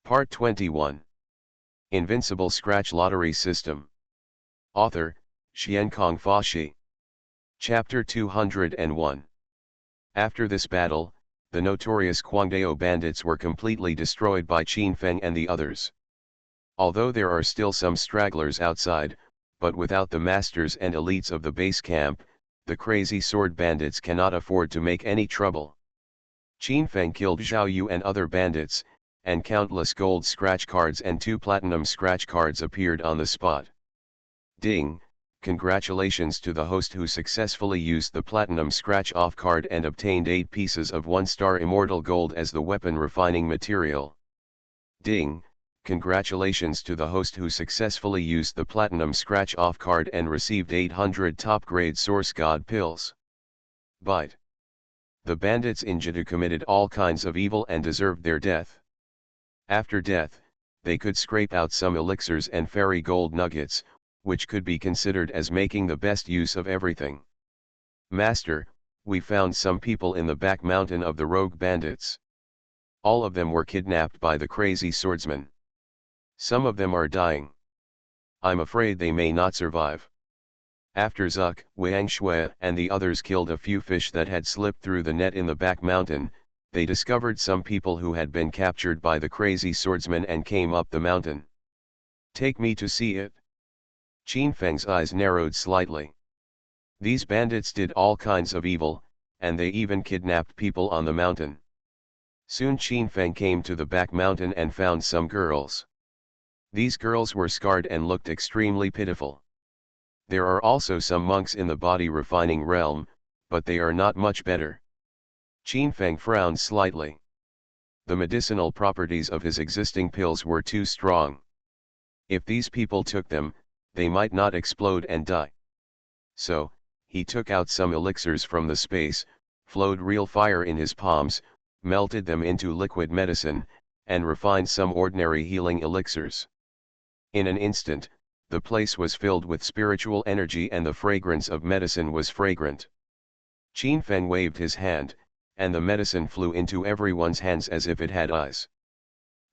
Part 21. Invincible Scratch Lottery System. Author, Xiankong Fashi. Chapter 201. After this battle, the notorious Kwangdao bandits were completely destroyed by Qin Feng and the others. Although there are still some stragglers outside, but without the masters and elites of the base camp, the crazy sword bandits cannot afford to make any trouble. Qin Feng killed Zhao Yu and other bandits, and countless gold scratch cards and 2 platinum scratch cards appeared on the spot. Ding! Congratulations to the host who successfully used the platinum scratch off card and obtained 8 pieces of 1-star immortal gold as the weapon refining material. Ding! Congratulations to the host who successfully used the platinum scratch off card and received 800 top grade source god pills. Bite! The bandits in Jidu committed all kinds of evil and deserved their death. After death, they could scrape out some elixirs and fairy gold nuggets, which could be considered as making the best use of everything. Master, we found some people in the back mountain of the rogue bandits. All of them were kidnapped by the crazy swordsman. Some of them are dying. I'm afraid they may not survive. After Zuck, Wang Shui and the others killed a few fish that had slipped through the net in the back mountain, they discovered some people who had been captured by the crazy swordsman and came up the mountain. Take me to see it. Qin Feng's eyes narrowed slightly. These bandits did all kinds of evil, and they even kidnapped people on the mountain. Soon Qin Feng came to the back mountain and found some girls. These girls were scarred and looked extremely pitiful. There are also some monks in the body refining realm, but they are not much better. Qin Feng frowned slightly. The medicinal properties of his existing pills were too strong. If these people took them, they might not explode and die. So, he took out some elixirs from the space, flowed real fire in his palms, melted them into liquid medicine, and refined some ordinary healing elixirs. In an instant, the place was filled with spiritual energy and the fragrance of medicine was fragrant. Qin Feng waved his hand, and the medicine flew into everyone's hands as if it had eyes.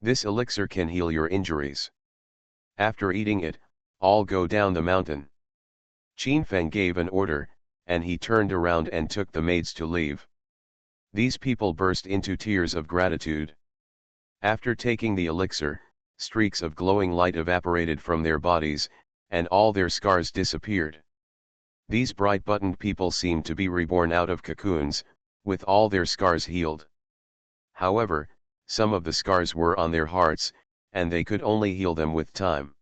This elixir can heal your injuries. After eating it, all go down the mountain. Qin Feng gave an order, and he turned around and took the maids to leave. These people burst into tears of gratitude. After taking the elixir, streaks of glowing light evaporated from their bodies, and all their scars disappeared. These bright buttoned people seemed to be reborn out of cocoons, with all their scars healed. However, some of the scars were on their hearts, and they could only heal them with time.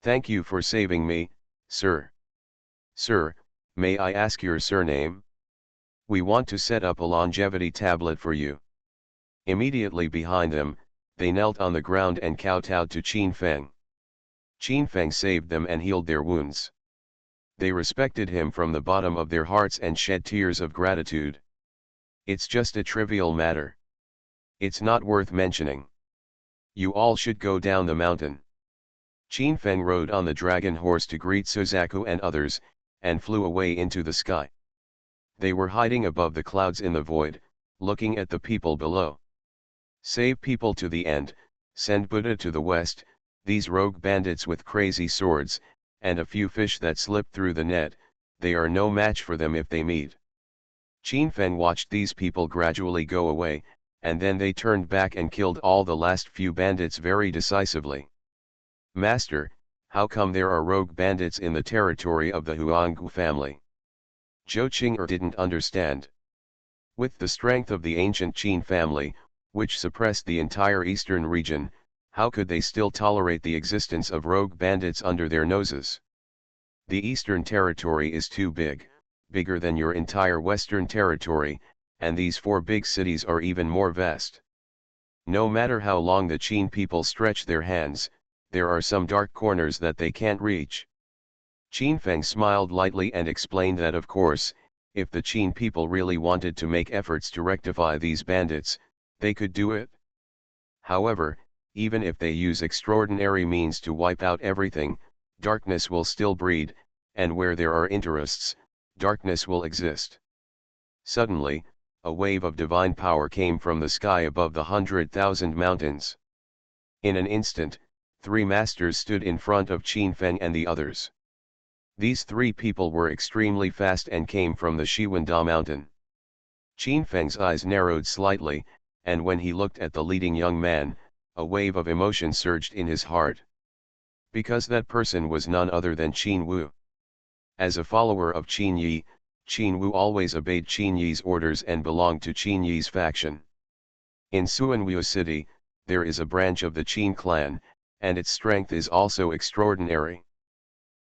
Thank you for saving me, sir. Sir, may I ask your surname? We want to set up a longevity tablet for you. Immediately behind them, they knelt on the ground and kowtowed to Qin Feng. Qin Feng saved them and healed their wounds. They respected him from the bottom of their hearts and shed tears of gratitude. It's just a trivial matter. It's not worth mentioning. You all should go down the mountain. Qin Feng rode on the dragon horse to greet Suzaku and others, and flew away into the sky. They were hiding above the clouds in the void, looking at the people below. Save people to the end, send Buddha to the west, these rogue bandits with crazy swords, and a few fish that slipped through the net, they are no match for them if they meet. Qin Feng watched these people gradually go away, and then they turned back and killed all the last few bandits very decisively. Master, how come there are rogue bandits in the territory of the Huanggu family? Zhou Qing'er didn't understand. With the strength of the ancient Qin family, which suppressed the entire eastern region, how could they still tolerate the existence of rogue bandits under their noses? The eastern territory is too big, bigger than your entire western territory, and these 4 big cities are even more vast. No matter how long the Qin people stretch their hands, there are some dark corners that they can't reach. Qin Feng smiled lightly and explained that of course, if the Qin people really wanted to make efforts to rectify these bandits, they could do it. However, even if they use extraordinary means to wipe out everything, darkness will still breed, and where there are interests, darkness will exist. Suddenly, a wave of divine power came from the sky above the 100,000 mountains. In an instant, 3 masters stood in front of Qin Feng and the others. These 3 people were extremely fast and came from the Shiwanda mountain. Qin Feng's eyes narrowed slightly, and when he looked at the leading young man, a wave of emotion surged in his heart. Because that person was none other than Qin Wu. As a follower of Qin Yi, Qin Wu always obeyed Qin Yi's orders and belonged to Qin Yi's faction. In Suanwu City, there is a branch of the Qin clan, and its strength is also extraordinary.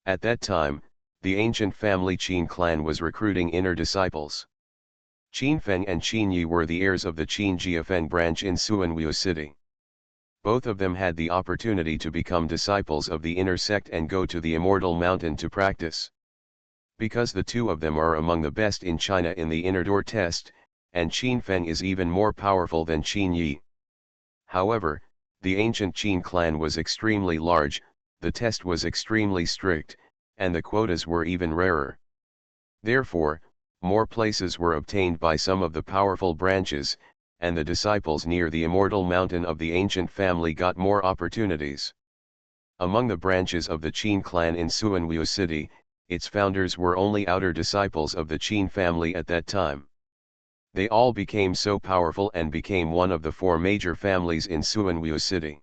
At that time, the ancient family Qin clan was recruiting inner disciples. Qin Feng and Qin Yi were the heirs of the Qin Jiafeng branch in Suanwu City. Both of them had the opportunity to become disciples of the inner sect and go to the Immortal Mountain to practice. Because the 2 of them are among the best in China in the inner door test, and Qin Feng is even more powerful than Qin Yi. However, the ancient Qin clan was extremely large, the test was extremely strict, and the quotas were even rarer. Therefore, more places were obtained by some of the powerful branches, and the disciples near the Immortal Mountain of the ancient family got more opportunities. Among the branches of the Qin clan in Suanwu City, its founders were only outer disciples of the Qin family at that time. They all became so powerful and became one of the 4 major families in Suanwu City.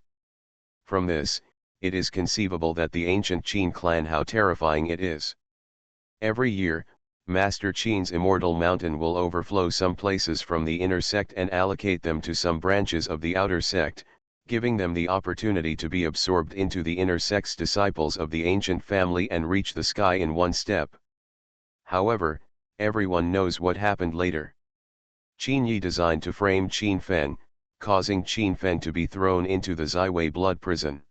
From this, it is conceivable that the ancient Qin clan, how terrifying it is. Every year, Master Qin's Immortal Mountain will overflow some places from the inner sect and allocate them to some branches of the outer sect, giving them the opportunity to be absorbed into the inner sect's disciples of the ancient family and reach the sky in one step. However, everyone knows what happened later. Qin Yi designed to frame Qin Feng, causing Qin Feng to be thrown into the Ziwei blood prison.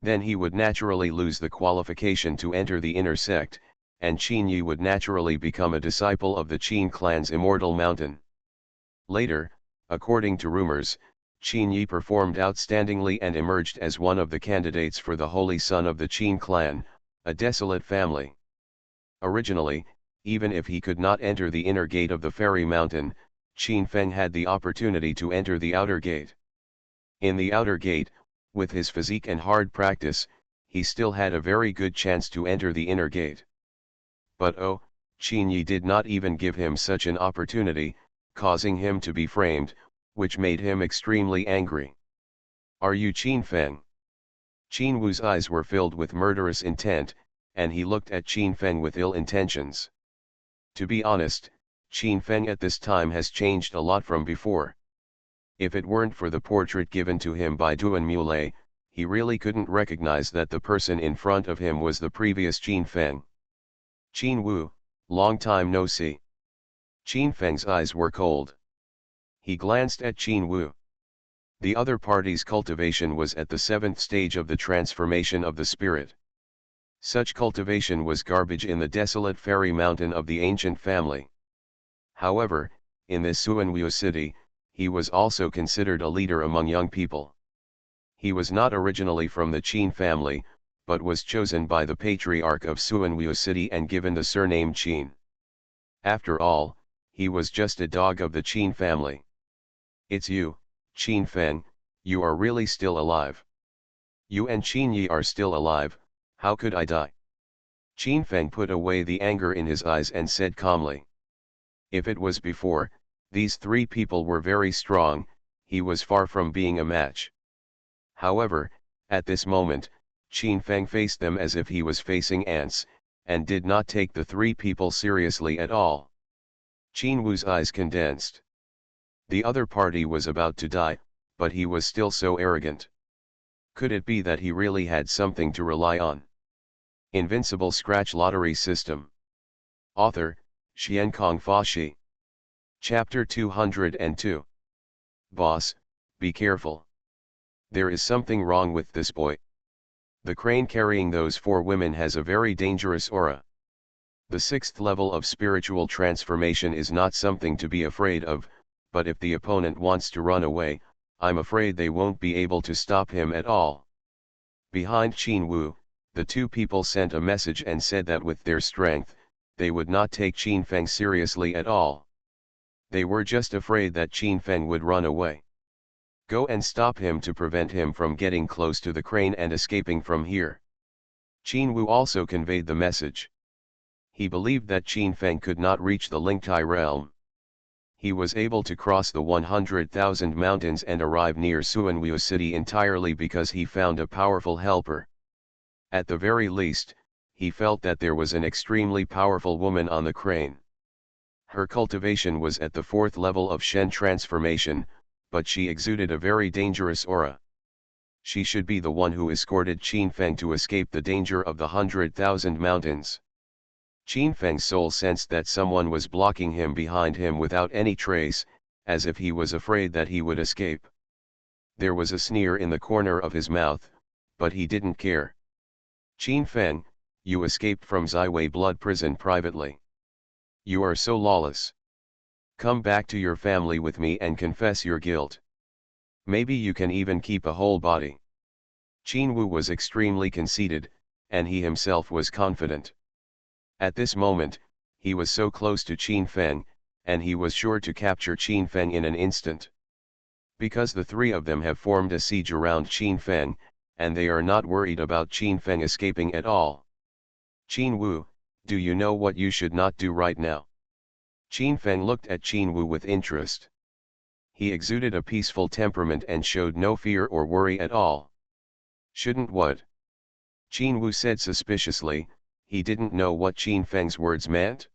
Then he would naturally lose the qualification to enter the inner sect, and Qin Yi would naturally become a disciple of the Qin clan's Immortal Mountain. Later, according to rumors, Qin Yi performed outstandingly and emerged as one of the candidates for the Holy Son of the Qin clan, a desolate family. Originally, even if he could not enter the inner gate of the Fairy Mountain, Qin Feng had the opportunity to enter the outer gate. In the outer gate, with his physique and hard practice, he still had a very good chance to enter the inner gate. But oh, Qin Yi did not even give him such an opportunity, causing him to be framed, which made him extremely angry. "Are you Qin Feng?" Qin Wu's eyes were filled with murderous intent, and he looked at Qin Feng with ill intentions. To be honest, Qin Feng at this time has changed a lot from before. If it weren't for the portrait given to him by Duan Mulei, he really couldn't recognize that the person in front of him was the previous Qin Feng. "Qin Wu, long time no see." Qin Feng's eyes were cold. He glanced at Qin Wu. The other party's cultivation was at the 7th stage of the transformation of the spirit. Such cultivation was garbage in the desolate fairy mountain of the ancient family. However, in this Suanwu city, he was also considered a leader among young people. He was not originally from the Qin family, but was chosen by the patriarch of Suanwu city and given the surname Qin. After all, he was just a dog of the Qin family. "It's you, Qin Feng, you are really still alive. You and Qin Yi are still alive, how could I die?" Qin Feng put away the anger in his eyes and said calmly. If it was before, these 3 people were very strong, he was far from being a match. However, at this moment, Qin Feng faced them as if he was facing ants, and did not take the 3 people seriously at all. Qin Wu's eyes condensed. The other party was about to die, but he was still so arrogant. Could it be that he really had something to rely on? Invincible Scratch Lottery System. Author, Xiankong Fashi. Chapter 202. Boss, be careful. There is something wrong with this boy. The crane carrying those 4 women has a very dangerous aura. The 6th level of spiritual transformation is not something to be afraid of, but if the opponent wants to run away, I'm afraid they won't be able to stop him at all. Behind Qin Wu, the 2 people sent a message and said that with their strength, they would not take Qin Feng seriously at all. They were just afraid that Qin Feng would run away. Go and stop him to prevent him from getting close to the crane and escaping from here. Qin Wu also conveyed the message. He believed that Qin Feng could not reach the Lingtai realm. He was able to cross the 100,000 mountains and arrive near Suanwu city entirely because he found a powerful helper. At the very least, he felt that there was an extremely powerful woman on the crane. Her cultivation was at the 4th level of Shen transformation, but she exuded a very dangerous aura. She should be the one who escorted Qin Feng to escape the danger of the 100,000 mountains. Qin Feng's soul sensed that someone was blocking him behind him without any trace, as if he was afraid that he would escape. There was a sneer in the corner of his mouth, but he didn't care. Qin Feng, you escaped from Ziwei blood prison privately. You are so lawless. Come back to your family with me and confess your guilt. Maybe you can even keep a whole body. Qin Wu was extremely conceited, and he himself was confident. At this moment, he was so close to Qin Feng, and he was sure to capture Qin Feng in an instant. Because the three of them have formed a siege around Qin Feng, and they are not worried about Qin Feng escaping at all. Qin Wu, do you know what you should not do right now? Qin Feng looked at Qin Wu with interest. He exuded a peaceful temperament and showed no fear or worry at all. Shouldn't what? Qin Wu said suspiciously. He didn't know what Qin Feng's words meant.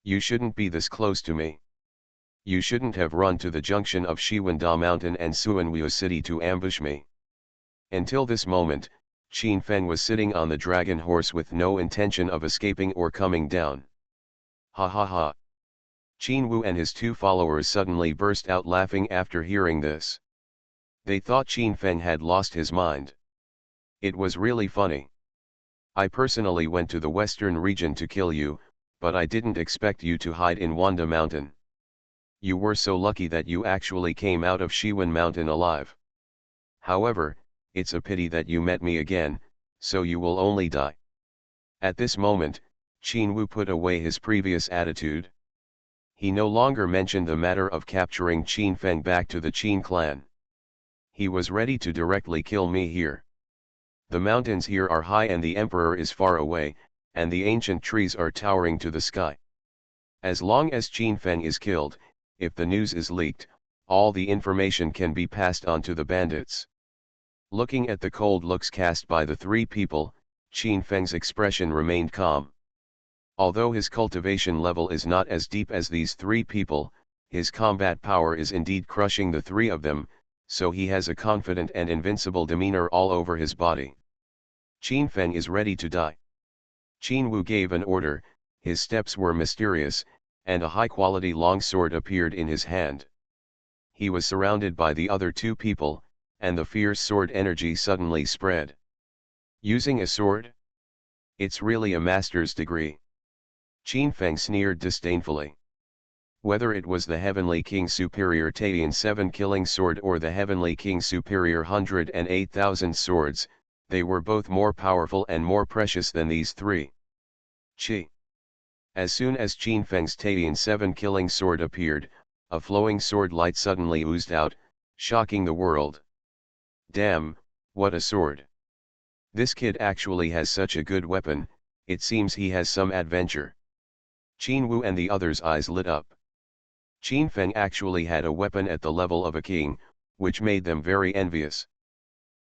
You shouldn't be this close to me. You shouldn't have run to the junction of Shiwanda Mountain and Suanwu City to ambush me. Until this moment, Qin Feng was sitting on the dragon horse with no intention of escaping or coming down. Ha ha ha. Qin Wu and his two followers suddenly burst out laughing after hearing this. They thought Qin Feng had lost his mind. It was really funny. I personally went to the western region to kill you, but I didn't expect you to hide in Wanda Mountain. You were so lucky that you actually came out of Shiwan Mountain alive. However, it's a pity that you met me again, so you will only die. At this moment, Qin Wu put away his previous attitude. He no longer mentioned the matter of capturing Qin Feng back to the Qin clan. He was ready to directly kill me here. The mountains here are high and the emperor is far away, and the ancient trees are towering to the sky. As long as Qin Feng is killed, if the news is leaked, all the information can be passed on to the bandits. Looking at the cold looks cast by the three people, Qin Feng's expression remained calm. Although his cultivation level is not as deep as these three people, his combat power is indeed crushing the three of them, so he has a confident and invincible demeanor all over his body. Qin Feng is ready to die. Qin Wu gave an order, his steps were mysterious, and a high-quality long sword appeared in his hand. He was surrounded by the other two people, and the fierce sword energy suddenly spread. Using a sword? It's really a master's degree. Qin Feng sneered disdainfully. Whether it was the Heavenly King Superior Taiyan 7 killing sword or the Heavenly King Superior 108,000 swords, they were both more powerful and more precious than these three. Qi. As soon as Qin Feng's Taiyan 7 killing sword appeared, a flowing sword light suddenly oozed out, shocking the world. Damn, what a sword. This kid actually has such a good weapon, it seems he has some adventure. Qin Wu and the others' eyes lit up. Qin Feng actually had a weapon at the level of a king, which made them very envious.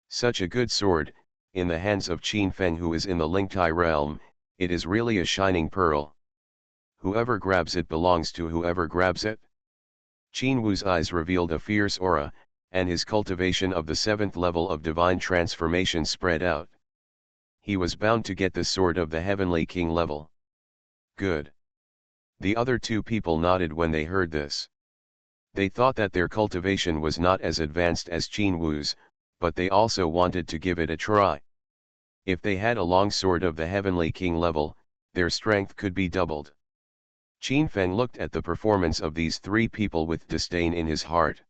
Such a good sword, in the hands of Qin Feng who is in the Lingtai realm, it is really a shining pearl. Whoever grabs it belongs to whoever grabs it. Qin Wu's eyes revealed a fierce aura, and his cultivation of the 7th level of divine transformation spread out. He was bound to get the sword of the Heavenly King level. Good. The other two people nodded when they heard this. They thought that their cultivation was not as advanced as Qin Wu's, but they also wanted to give it a try. If they had a long sword of the Heavenly King level, their strength could be doubled. Qin Feng looked at the performance of these three people with disdain in his heart.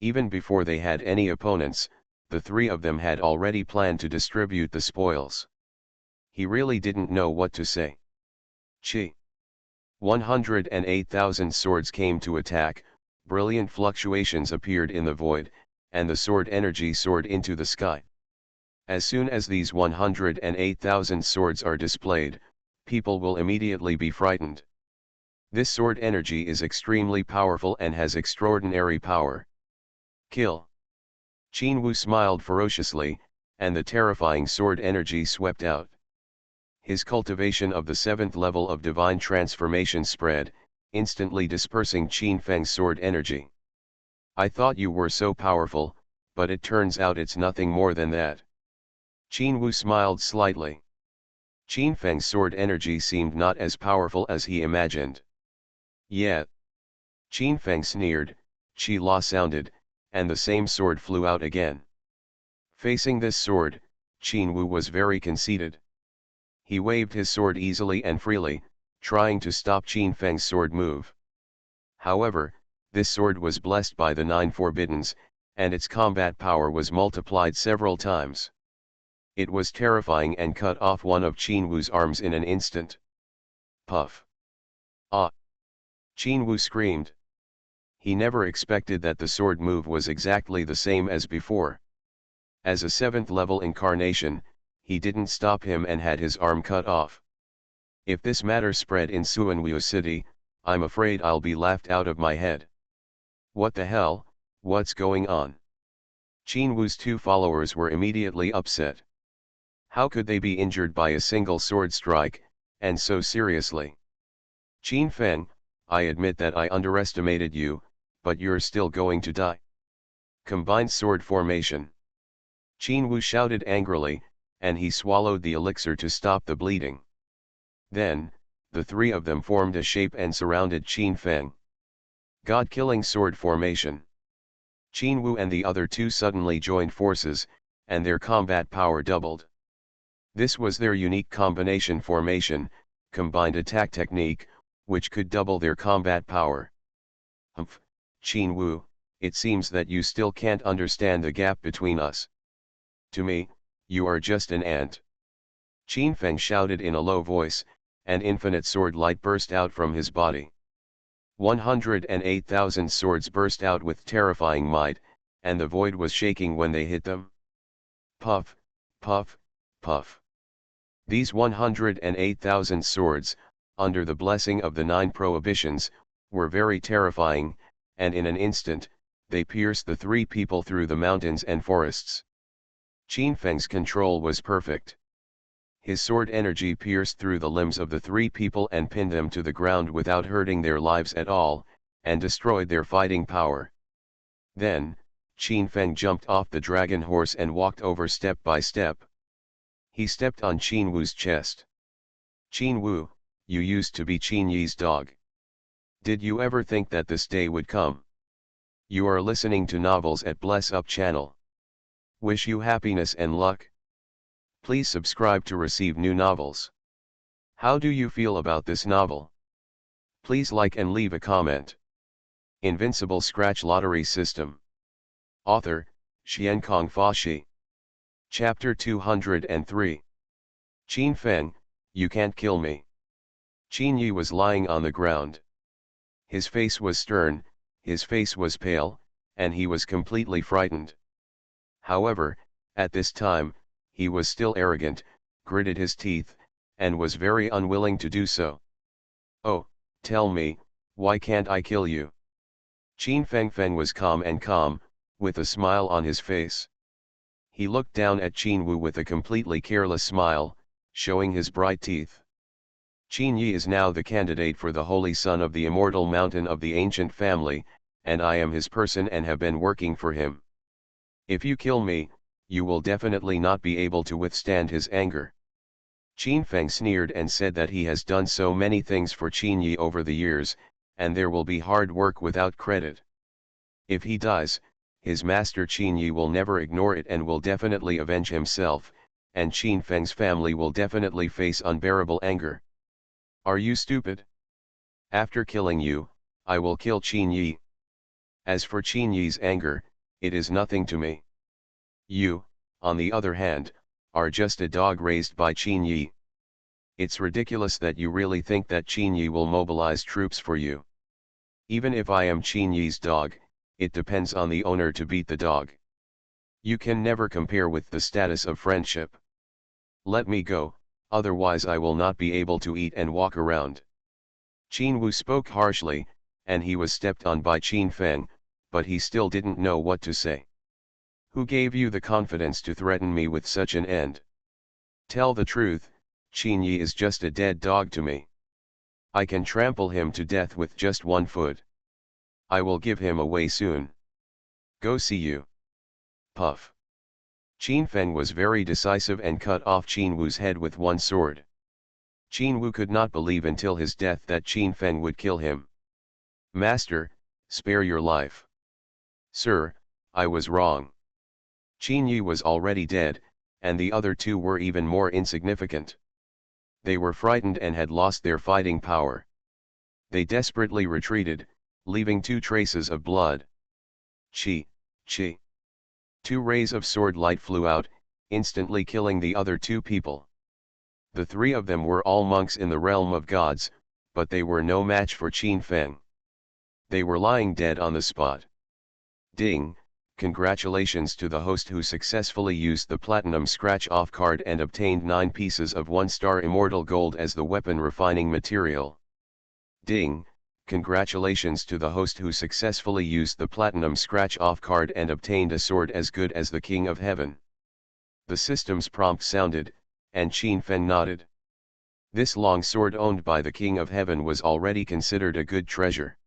Even before they had any opponents, the three of them had already planned to distribute the spoils. He really didn't know what to say. Qi. 108,000 swords came to attack, brilliant fluctuations appeared in the void, and the sword energy soared into the sky. As soon as these 108,000 swords are displayed, people will immediately be frightened. This sword energy is extremely powerful and has extraordinary power. Kill. Qin Wu smiled ferociously, and the terrifying sword energy swept out. His cultivation of the 7th level of divine transformation spread, instantly dispersing Qin Feng's sword energy. I thought you were so powerful, but it turns out it's nothing more than that. Qin Wu smiled slightly. Qin Feng's sword energy seemed not as powerful as he imagined. Yet. Qin Feng sneered, Qi La sounded, and the same sword flew out again. Facing this sword, Qin Wu was very conceited. He waved his sword easily and freely, trying to stop Qin Feng's sword move. However, this sword was blessed by the 9 forbiddens, and its combat power was multiplied several times. It was terrifying and cut off one of Qin Wu's arms in an instant. Puff! Ah! Qin Wu screamed. He never expected that the sword move was exactly the same as before. As a 7th level incarnation, he didn't stop him and had his arm cut off. If this matter spread in Suanwu City, I'm afraid I'll be laughed out of my head. What the hell, what's going on? Qin Wu's 2 followers were immediately upset. How could they be injured by a single sword strike, and so seriously? Qin Feng, I admit that I underestimated you, but you're still going to die. Combined sword formation. Qin Wu shouted angrily, and he swallowed the elixir to stop the bleeding. Then, the 3 of them formed a shape and surrounded Qin Feng. God-killing sword formation. Qin Wu and the other 2 suddenly joined forces, and their combat power doubled. This was their unique combination formation, combined attack technique, which could double their combat power. Humph, Qin Wu, it seems that you still can't understand the gap between us. To me, you are just an ant. Qin Feng shouted in a low voice, and infinite sword light burst out from his body. 108,000 swords burst out with terrifying might, and the void was shaking when they hit them. Puff, puff, puff. These 108,000 swords, under the blessing of the 9 prohibitions, were very terrifying, and in an instant, they pierced the 3 people through the mountains and forests. Qin Feng's control was perfect. His sword energy pierced through the limbs of the 3 people and pinned them to the ground without hurting their lives at all, and destroyed their fighting power. Then, Qin Feng jumped off the dragon horse and walked over step by step. He stepped on Qin Wu's chest. Qin Wu, you used to be Qin Yi's dog. Did you ever think that this day would come? You are listening to Novels at Bless Up channel. Wish you happiness and luck. Please subscribe to receive new novels. How do you feel about this novel? Please like and leave a comment. Invincible Scratch Lottery System. Author, Xiankong Fashi. Chapter 203. Qin Feng, you can't kill me. Qin Yi was lying on the ground. His face was stern, his face was pale, and he was completely frightened. However, at this time, he was still arrogant, gritted his teeth, and was very unwilling to do so. Oh, tell me, why can't I kill you? Qin Feng was calm, with a smile on his face. He looked down at Qin Wu with a completely careless smile, showing his bright teeth. Qin Yi is now the candidate for the Holy Son of the Immortal Mountain of the ancient family, and I am his person and have been working for him. If you kill me, you will definitely not be able to withstand his anger. Qin Feng sneered and said that he has done so many things for Qin Yi over the years, and there will be hard work without credit. If he dies, his master Qin Yi will never ignore it and will definitely avenge himself, and Qin Feng's family will definitely face unbearable anger. Are you stupid? After killing you, I will kill Qin Yi. As for Qin Yi's anger, it is nothing to me. You, on the other hand, are just a dog raised by Qin Yi. It's ridiculous that you really think that Qin Yi will mobilize troops for you. Even if I am Qin Yi's dog, it depends on the owner to beat the dog. You can never compare with the status of friendship. Let me go, otherwise I will not be able to eat and walk around. Qin Wu spoke harshly, and he was stepped on by Qin Feng, but he still didn't know what to say. Who gave you the confidence to threaten me with such an end? Tell the truth, Qin Yi is just a dead dog to me. I can trample him to death with just one foot. I will give him away soon. Go see you. Puff. Qin Feng was very decisive and cut off Qin Wu's head with one sword. Qin Wu could not believe until his death that Qin Feng would kill him. Master, spare your life. Sir, I was wrong. Qin Yi was already dead, and the other two were even more insignificant. They were frightened and had lost their fighting power. They desperately retreated, leaving 2 traces of blood. Chi, chi. 2 rays of sword light flew out, instantly killing the other 2 people. The 3 of them were all monks in the realm of gods, but they were no match for Qin Feng. They were lying dead on the spot. Ding, congratulations to the host who successfully used the platinum scratch-off card and obtained 9 pieces of 1-star immortal gold as the weapon refining material. Ding, congratulations to the host who successfully used the platinum scratch-off card and obtained a sword as good as the King of Heaven. The system's prompt sounded, and Qin Feng nodded. This long sword owned by the King of Heaven was already considered a good treasure.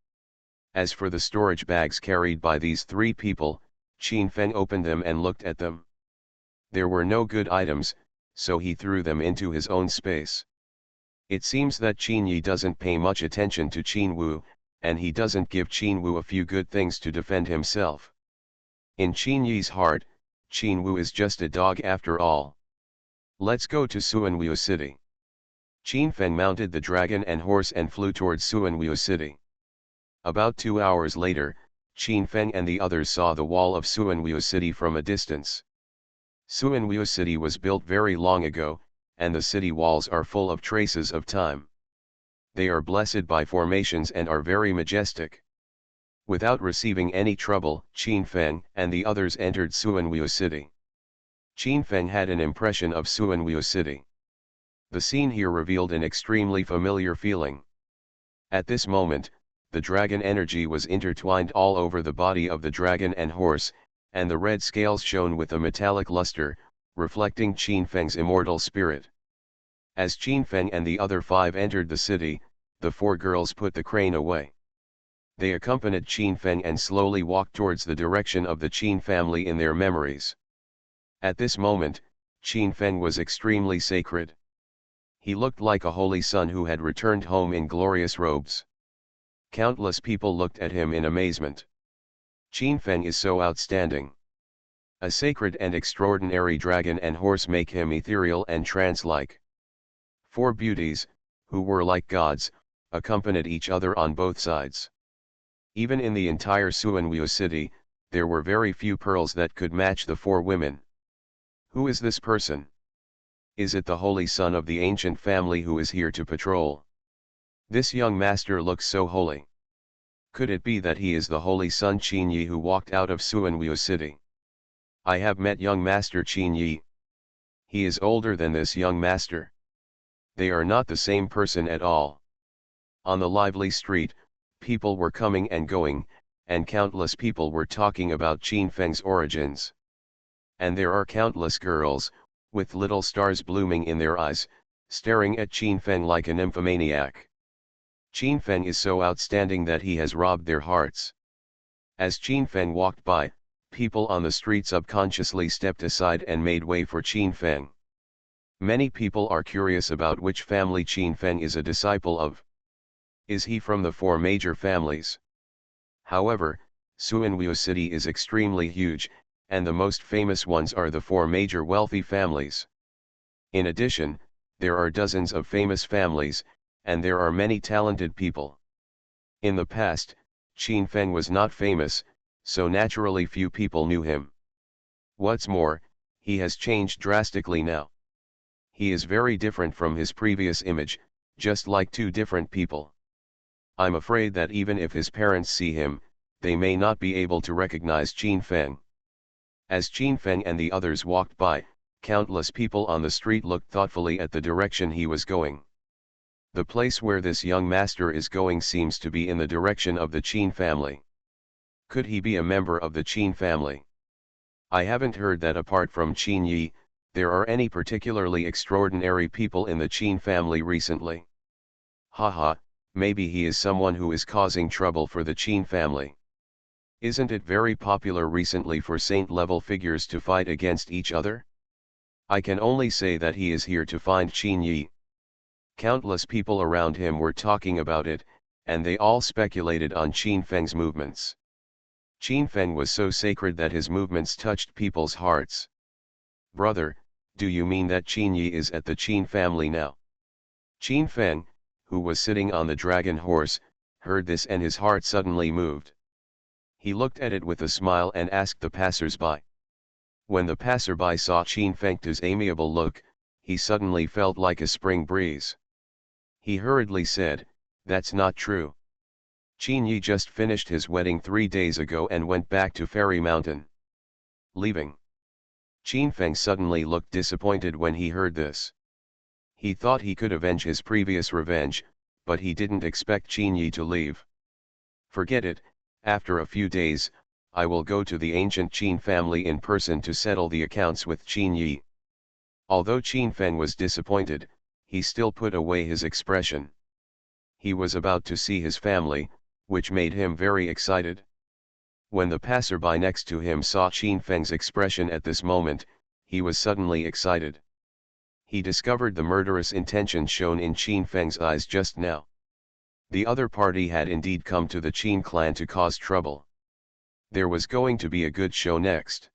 As for the storage bags carried by these 3 people, Qin Feng opened them and looked at them. There were no good items, so he threw them into his own space. It seems that Qin Yi doesn't pay much attention to Qin Wu, and he doesn't give Qin Wu a few good things to defend himself. In Qin Yi's heart, Qin Wu is just a dog after all. Let's go to Suanwu City. Qin Feng mounted the dragon and horse and flew towards Suanwu City. About 2 hours later, Qin Feng and the others saw the wall of Suanwu City from a distance. Suanwu City was built very long ago, and the city walls are full of traces of time. They are blessed by formations and are very majestic. Without receiving any trouble, Qin Feng and the others entered Suanwu City. Qin Feng had an impression of Suanwu City. The scene here revealed an extremely familiar feeling. At this moment, the dragon energy was intertwined all over the body of the dragon and horse, and the red scales shone with a metallic luster, reflecting Qin Feng's immortal spirit. As Qin Feng and the other 5 entered the city, the 4 girls put the crane away. They accompanied Qin Feng and slowly walked towards the direction of the Qin family in their memories. At this moment, Qin Feng was extremely sacred. He looked like a holy son who had returned home in glorious robes. Countless people looked at him in amazement. Qin Feng is so outstanding. A sacred and extraordinary dragon and horse make him ethereal and trance-like. 4 beauties, who were like gods, accompanied each other on both sides. Even in the entire Suanwu city, there were very few pearls that could match the 4 women. Who is this person? Is it the holy son of the ancient family who is here to patrol? This young master looks so holy. Could it be that he is the holy son Qin Yi who walked out of Suanwu city? I have met young master Qin Yi. He is older than this young master. They are not the same person at all. On the lively street, people were coming and going, and countless people were talking about Qin Feng's origins. And there are countless girls, with little stars blooming in their eyes, staring at Qin Feng like a nymphomaniac. Qin Feng is so outstanding that he has robbed their hearts. As Qin Feng walked by, people on the street subconsciously stepped aside and made way for Qin Feng. Many people are curious about which family Qin Feng is a disciple of. Is he from the 4 major families? However, Suanwu city is extremely huge, and the most famous ones are the 4 major wealthy families. In addition, there are dozens of famous families, and there are many talented people. In the past, Qin Feng was not famous, so naturally few people knew him. What's more, he has changed drastically now. He is very different from his previous image, just like 2 different people. I'm afraid that even if his parents see him, they may not be able to recognize Qin Feng. As Qin Feng and the others walked by, countless people on the street looked thoughtfully at the direction he was going. The place where this young master is going seems to be in the direction of the Qin family. Could he be a member of the Qin family? I haven't heard that apart from Qin Yi, there are any particularly extraordinary people in the Qin family recently. Haha, maybe he is someone who is causing trouble for the Qin family. Isn't it very popular recently for saint-level figures to fight against each other? I can only say that he is here to find Qin Yi. Countless people around him were talking about it, and they all speculated on Qin Feng's movements. Qin Feng was so sacred that his movements touched people's hearts. Brother, do you mean that Qin Yi is at the Qin family now? Qin Feng, who was sitting on the dragon horse, heard this and his heart suddenly moved. He looked at it with a smile and asked the passers-by. When the passerby saw Qin Feng's amiable look, he suddenly felt like a spring breeze. He hurriedly said, "That's not true. Qin Yi just finished his wedding 3 days ago and went back to Fairy Mountain." Leaving. Qin Feng suddenly looked disappointed when he heard this. He thought he could avenge his previous revenge, but he didn't expect Qin Yi to leave. "Forget it, after a few days, I will go to the ancient Qin family in person to settle the accounts with Qin Yi." Although Qin Feng was disappointed, he still put away his expression. He was about to see his family, which made him very excited. When the passerby next to him saw Qin Feng's expression at this moment, he was suddenly excited. He discovered the murderous intention shown in Qin Feng's eyes just now. The other party had indeed come to the Qin clan to cause trouble. There was going to be a good show next.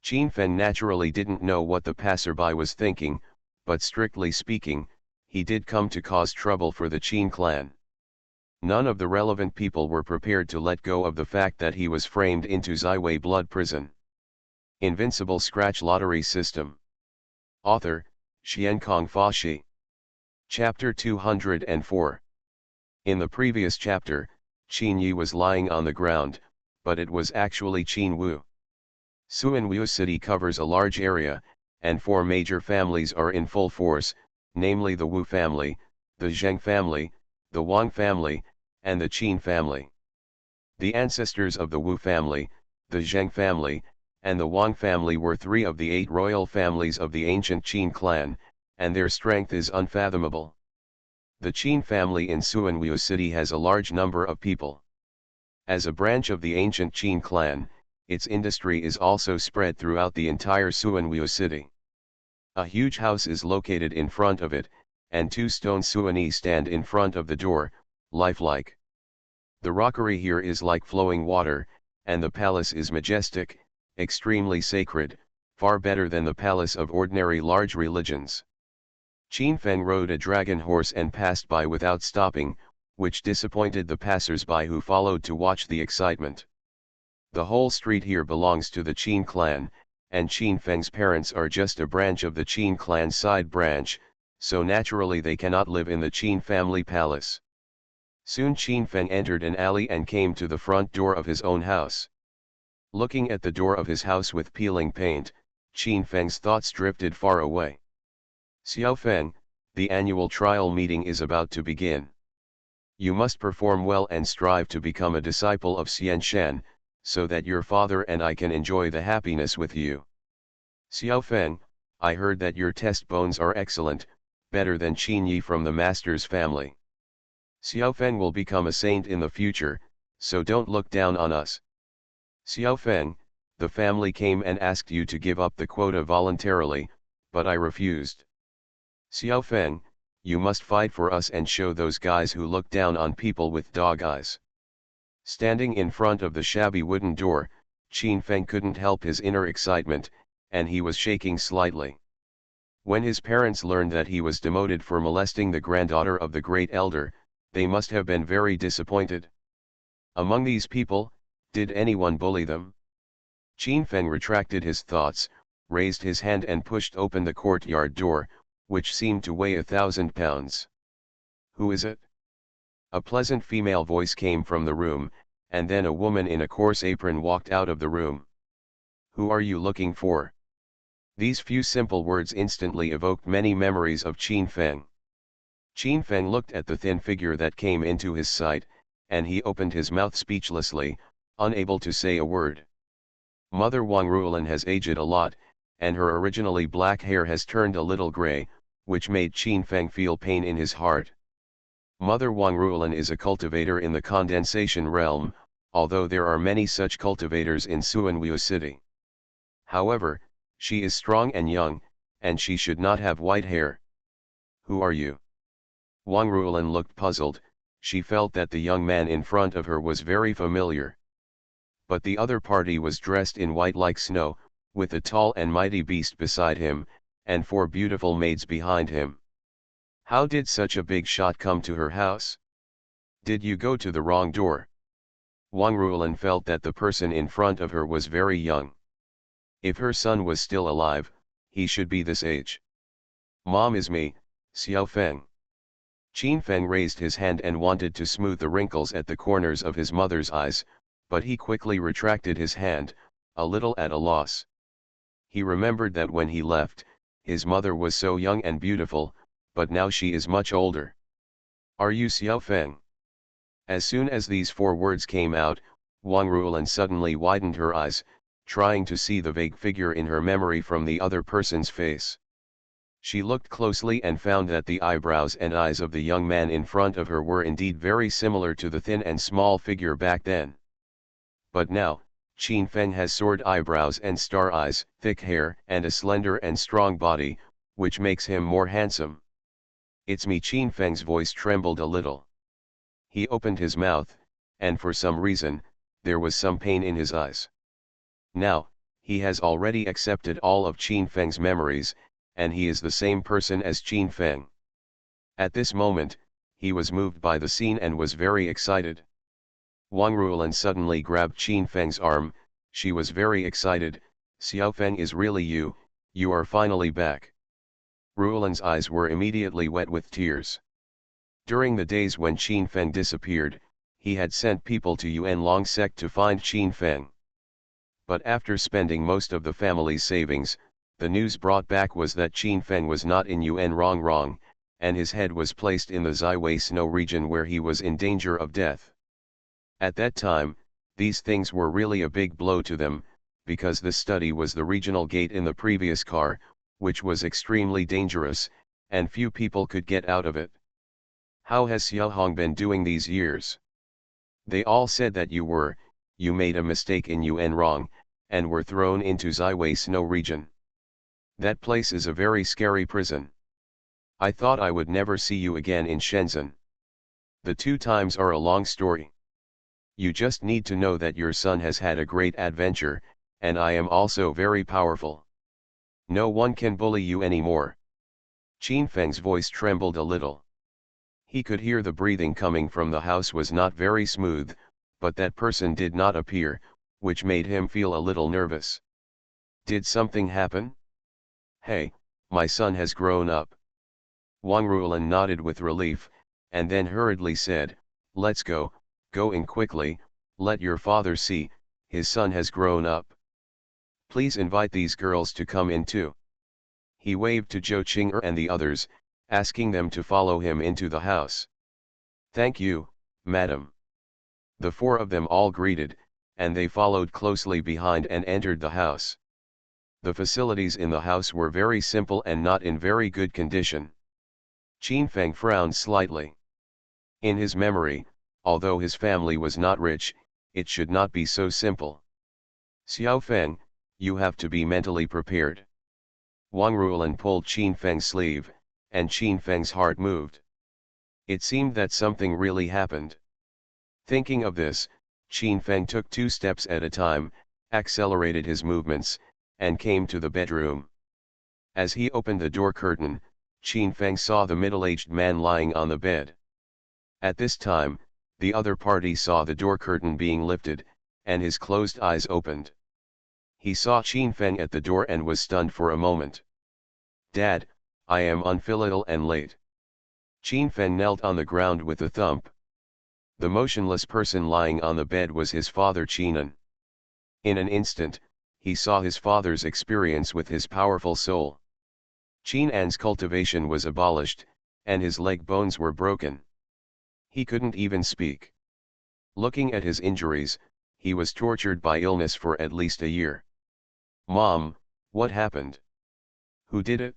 Qin Feng naturally didn't know what the passerby was thinking, but strictly speaking, he did come to cause trouble for the Qin clan. None of the relevant people were prepared to let go of the fact that he was framed into Ziwei blood prison. Invincible Scratch Lottery System. Author, Xiankong Fashi. Chapter 204. In the previous chapter, Qin Yi was lying on the ground, but it was actually Qin Wu. Suanwu City covers a large area, and 4 major families are in full force, namely the Wu family, the Zheng family, the Wang family, and the Qin family. The ancestors of the Wu family, the Zheng family, and the Wang family were 3 of the 8 royal families of the ancient Qin clan, and their strength is unfathomable. The Qin family in Suanwu City has a large number of people. As a branch of the ancient Qin clan, its industry is also spread throughout the entire Suanwu City. A huge house is located in front of it, and 2 stone suani stand in front of the door, lifelike. The rockery here is like flowing water, and the palace is majestic, extremely sacred, far better than the palace of ordinary large religions. Qin Feng rode a dragon horse and passed by without stopping, which disappointed the passers-by who followed to watch the excitement. The whole street here belongs to the Qin clan, and Qin Feng's parents are just a branch of the Qin clan's side branch, so naturally they cannot live in the Qin family palace. Soon Qin Feng entered an alley and came to the front door of his own house. Looking at the door of his house with peeling paint, Qin Feng's thoughts drifted far away. "Xiao Feng, the annual trial meeting is about to begin. You must perform well and strive to become a disciple of Xian Shan, so that your father and I can enjoy the happiness with you. Xiao Feng, I heard that your test bones are excellent, better than Qin Yi from the master's family. Xiao Feng will become a saint in the future, so don't look down on us. Xiao Feng, the family came and asked you to give up the quota voluntarily, but I refused. Xiao Feng, you must fight for us and show those guys who look down on people with dog eyes." Standing in front of the shabby wooden door, Qin Feng couldn't help his inner excitement, and he was shaking slightly. When his parents learned that he was demoted for molesting the granddaughter of the great elder, they must have been very disappointed. Among these people, did anyone bully them? Qin Feng retracted his thoughts, raised his hand and pushed open the courtyard door, which seemed to weigh 1,000 pounds. "Who is it?" A pleasant female voice came from the room, and then a woman in a coarse apron walked out of the room. Who are you looking for? These few simple words instantly evoked many memories of Qin Feng. Qin Feng looked at the thin figure that came into his sight, and he opened his mouth speechlessly, unable to say a word. Mother Wang Ruolin has aged a lot, and her originally black hair has turned a little gray, which made Qin Feng feel pain in his heart. Mother Wang Ruolin is a cultivator in the condensation realm, although there are many such cultivators in Suanwu City. However, she is strong and young, and she should not have white hair. Who are you? Wang Ruolin looked puzzled. She felt that the young man in front of her was very familiar. But the other party was dressed in white like snow, with a tall and mighty beast beside him, and 4 beautiful maids behind him. How did such a big shot come to her house? Did you go to the wrong door? Wang Ruolin felt that the person in front of her was very young. If her son was still alive, he should be this age. Mom is me, Xiao Feng. Qin Feng raised his hand and wanted to smooth the wrinkles at the corners of his mother's eyes, but he quickly retracted his hand, a little at a loss. He remembered that when he left, his mother was so young and beautiful, but now she is much older. Are you Xiao Feng? As soon as these 4 words came out, Wang Ruolin suddenly widened her eyes, trying to see the vague figure in her memory from the other person's face. She looked closely and found that the eyebrows and eyes of the young man in front of her were indeed very similar to the thin and small figure back then. But now, Qin Feng has sword eyebrows and star eyes, thick hair and a slender and strong body, which makes him more handsome. It's me. Qin Feng's voice trembled a little. He opened his mouth, and for some reason, there was some pain in his eyes. Now, he has already accepted all of Qin Feng's memories, and he is the same person as Qin Feng. At this moment, he was moved by the scene and was very excited. Wang Ruolin suddenly grabbed Qin Feng's arm. She was very excited. Xiao Feng is really you, you are finally back. Ruolin's eyes were immediately wet with tears. During the days when Qin Feng disappeared, he had sent people to Yuan Long Sect to find Qin Feng. But after spending most of the family's savings, the news brought back was that Qin Feng was not in Yuan Rong, and his head was placed in the Ziwei Snow region where he was in danger of death. At that time, these things were really a big blow to them, because this study was the regional gate in the previous car, which was extremely dangerous, and few people could get out of it. How has Xiao Hong been doing these years? They all said that you made a mistake in Yuan Rong, and were thrown into Ziwei Snow region. That place is a very scary prison. I thought I would never see you again in Shenzhen. The 2 times are a long story. You just need to know that your son has had a great adventure, and I am also very powerful. No one can bully you anymore. Qin Feng's voice trembled a little. He could hear the breathing coming from the house was not very smooth, but that person did not appear, which made him feel a little nervous. Did something happen? Hey, my son has grown up. Wang Ruolin nodded with relief, and then hurriedly said, let's go in quickly, let your father see, his son has grown up. Please invite these girls to come in too. He waved to Zhou Qing'er and the others, asking them to follow him into the house. Thank you, madam. The 4 of them all greeted, and they followed closely behind and entered the house. The facilities in the house were very simple and not in very good condition. Qin Feng frowned slightly. In his memory, although his family was not rich, it should not be so simple. Xiao Feng, you have to be mentally prepared. Wang Ruolin pulled Qin Feng's sleeve, and Qin Feng's heart moved. It seemed that something really happened. Thinking of this, Qin Feng took 2 steps at a time, accelerated his movements, and came to the bedroom. As he opened the door curtain, Qin Feng saw the middle-aged man lying on the bed. At this time, the other party saw the door curtain being lifted, and his closed eyes opened. He saw Qin Feng at the door and was stunned for a moment. Dad, I am unfilial and late. Qin Feng knelt on the ground with a thump. The motionless person lying on the bed was his father Qinan. In an instant, he saw his father's experience with his powerful soul. Qin An's cultivation was abolished, and his leg bones were broken. He couldn't even speak. Looking at his injuries, he was tortured by illness for at least a year. "Mom, what happened? Who did it?"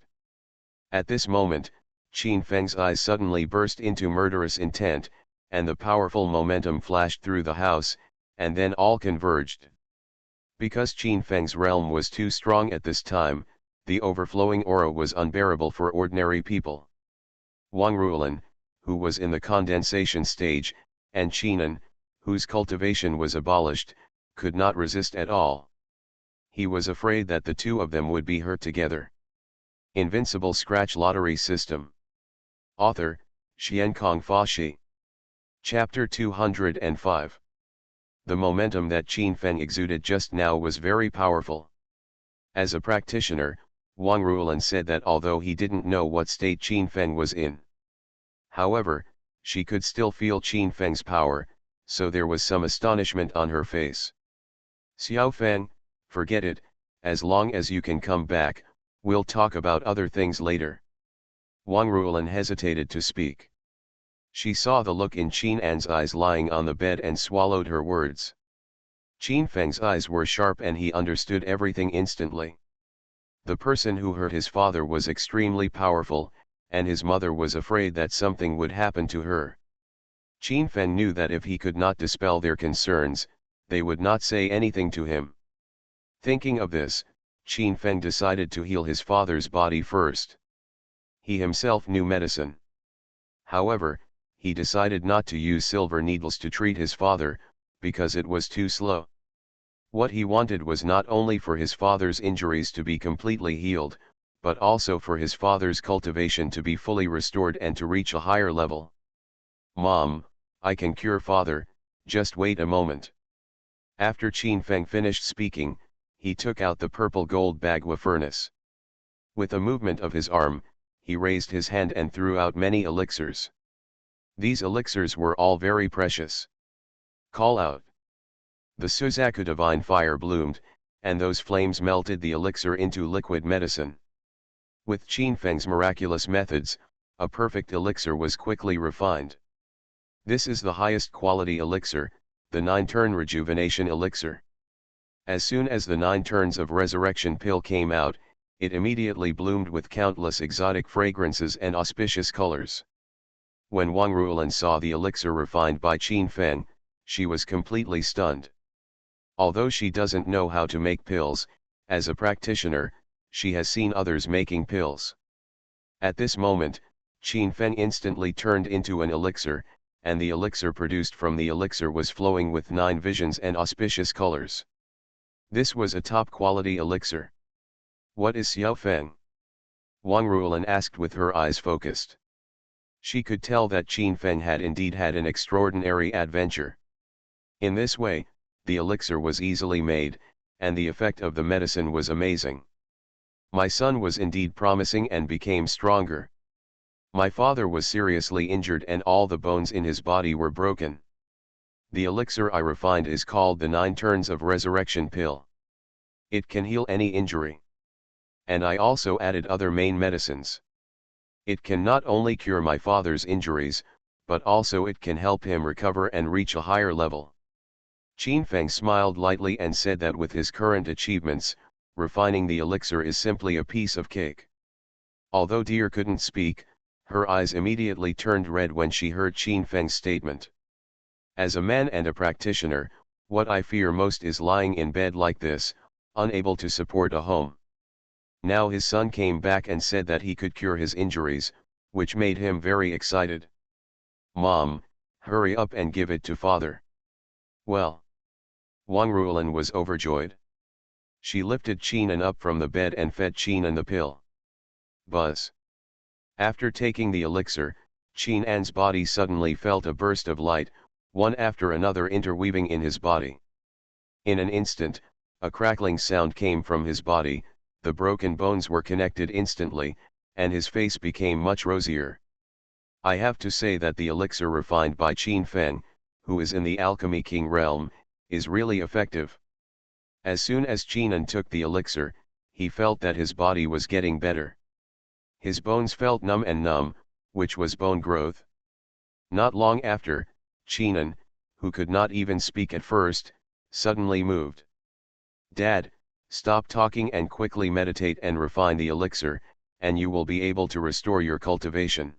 At this moment, Qin Feng's eyes suddenly burst into murderous intent, and the powerful momentum flashed through the house, and then all converged. Because Qin Feng's realm was too strong at this time, the overflowing aura was unbearable for ordinary people. Wang Ruolan, who was in the condensation stage, and Qinan, whose cultivation was abolished, could not resist at all. He was afraid that the two of them would be hurt together. Invincible Scratch Lottery System. Author, Xiankong Fashi. Chapter 205. The momentum that Qin Feng exuded just now was very powerful. As a practitioner, Wang Ruolan said that although he didn't know what state Qin Feng was in, however, she could still feel Qin Feng's power, so there was some astonishment on her face. "Xiao Feng, forget it, as long as you can come back, we'll talk about other things later." Wang Ruolan hesitated to speak. She saw the look in Qin An's eyes lying on the bed and swallowed her words. Qin Feng's eyes were sharp and he understood everything instantly. The person who hurt his father was extremely powerful, and his mother was afraid that something would happen to her. Qin Feng knew that if he could not dispel their concerns, they would not say anything to him. Thinking of this, Qin Feng decided to heal his father's body first. He himself knew medicine. However, he decided not to use silver needles to treat his father, because it was too slow. What he wanted was not only for his father's injuries to be completely healed, but also for his father's cultivation to be fully restored and to reach a higher level. "Mom, I can cure father, just wait a moment." After Qin Feng finished speaking, he took out the purple gold bagua furnace. With a movement of his arm, he raised his hand and threw out many elixirs. These elixirs were all very precious. "Call out." The Suzaku divine fire bloomed, and those flames melted the elixir into liquid medicine. With Qin Feng's miraculous methods, a perfect elixir was quickly refined. This is the highest quality elixir, the 9-turn rejuvenation elixir. As soon as the 9 turns of resurrection pill came out, it immediately bloomed with countless exotic fragrances and auspicious colors. When Wang Ruolan saw the elixir refined by Qin Feng, she was completely stunned. Although she doesn't know how to make pills, as a practitioner, she has seen others making pills. At this moment, Qin Feng instantly turned into an elixir, and the elixir produced from the elixir was flowing with 9 visions and auspicious colors. This was a top-quality elixir. "What is Xiao Feng?" Wang Ruolan asked with her eyes focused. She could tell that Qin Feng had indeed had an extraordinary adventure. In this way, the elixir was easily made, and the effect of the medicine was amazing. "My son was indeed promising and became stronger. My father was seriously injured and all the bones in his body were broken. The elixir I refined is called the 9 turns of resurrection pill. It can heal any injury. And I also added other main medicines. It can not only cure my father's injuries, but also it can help him recover and reach a higher level." Qin Feng smiled lightly and said that with his current achievements, refining the elixir is simply a piece of cake. Although Deer couldn't speak, her eyes immediately turned red when she heard Qin Feng's statement. "As a man and a practitioner, what I fear most is lying in bed like this, unable to support a home." Now his son came back and said that he could cure his injuries, which made him very excited. "Mom, hurry up and give it to father." "Well." Wang Ruolan was overjoyed. She lifted Qinan up from the bed and fed Qinan the pill. Buzz. After taking the elixir, Qinan's body suddenly felt a burst of light, one after another interweaving in his body. In an instant, a crackling sound came from his body, the broken bones were connected instantly, and his face became much rosier. I have to say that the elixir refined by Qin Feng, who is in the Alchemy King realm, is really effective. As soon as Qinan took the elixir, he felt that his body was getting better. His bones felt numb, which was bone growth. Not long after, Qinan, who could not even speak at first, suddenly moved. "Dad, stop talking and quickly meditate and refine the elixir, and you will be able to restore your cultivation."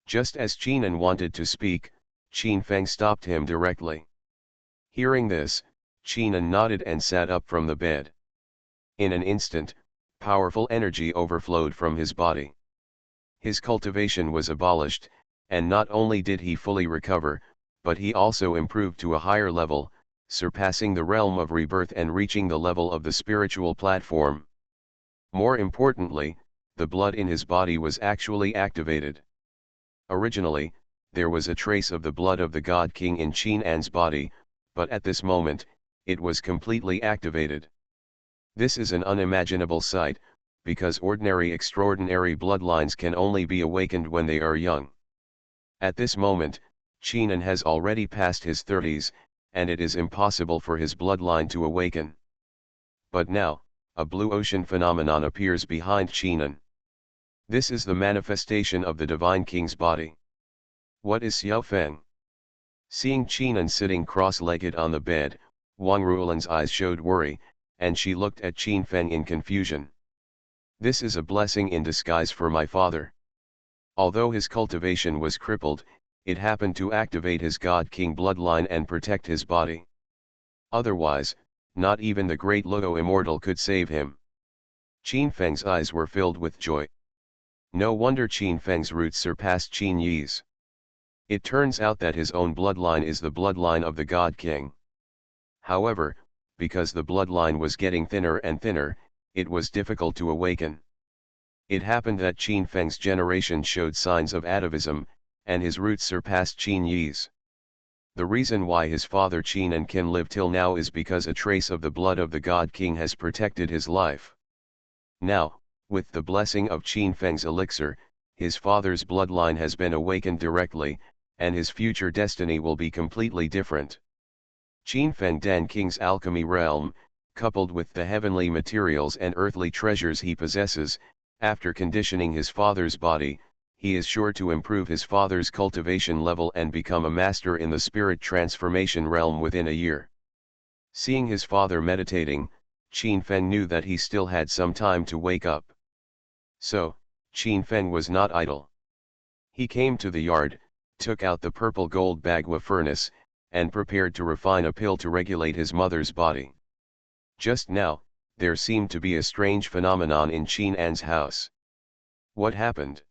Just as Qinan wanted to speak, Qin Feng stopped him directly. Hearing this, Qinan nodded and sat up from the bed. In an instant, powerful energy overflowed from his body. His cultivation was abolished, and not only did he fully recover, but he also improved to a higher level, surpassing the realm of rebirth and reaching the level of the spiritual platform. More importantly, the blood in his body was actually activated. Originally, there was a trace of the blood of the God King in Qin An's body, but at this moment, it was completely activated. This is an unimaginable sight, because ordinary extraordinary bloodlines can only be awakened when they are young. At this moment, Qinan has already passed his 30s, and it is impossible for his bloodline to awaken. But now, a blue ocean phenomenon appears behind Qinan. This is the manifestation of the Divine King's body. What is Xiao Feng? Seeing Qinan sitting cross-legged on the bed, Wang Ruolan's eyes showed worry, and she looked at Qin Feng in confusion. "This is a blessing in disguise for my father. Although his cultivation was crippled, it happened to activate his God King bloodline and protect his body. Otherwise, not even the great Luo Immortal could save him." Qin Feng's eyes were filled with joy. No wonder Qin Feng's roots surpassed Qin Yi's. It turns out that his own bloodline is the bloodline of the God King. However, because the bloodline was getting thinner and thinner, it was difficult to awaken. It happened that Qin Feng's generation showed signs of atavism, and his roots surpassed Qin Yi's. The reason why his father Qinan can live till now is because a trace of the blood of the God King has protected his life. Now, with the blessing of Qin Feng's elixir, his father's bloodline has been awakened directly, and his future destiny will be completely different. Qin Feng Dan King's alchemy realm, coupled with the heavenly materials and earthly treasures he possesses, after conditioning his father's body, he is sure to improve his father's cultivation level and become a master in the spirit transformation realm within a year. Seeing his father meditating, Qin Feng knew that he still had some time to wake up. So, Qin Feng was not idle. He came to the yard, took out the purple gold bagua furnace, and prepared to refine a pill to regulate his mother's body. Just now, there seemed to be a strange phenomenon in Qin An's house. What happened?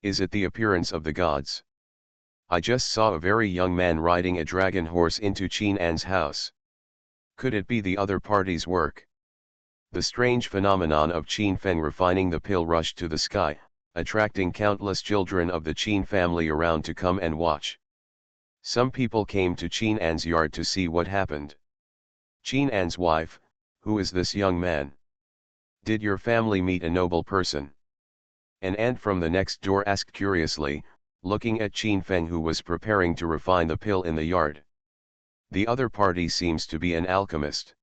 Is it the appearance of the gods? I just saw a very young man riding a dragon horse into Qin An's house. Could it be the other party's work? The strange phenomenon of Qin Feng refining the pill rushed to the sky, attracting countless children of the Qin family around to come and watch. Some people came to Qin An's yard to see what happened. Qin An's wife, who is this young man? Did your family meet a noble person? An ant from the next door asked curiously, looking at Qin Feng who was preparing to refine the pill in the yard. The other party seems to be an alchemist.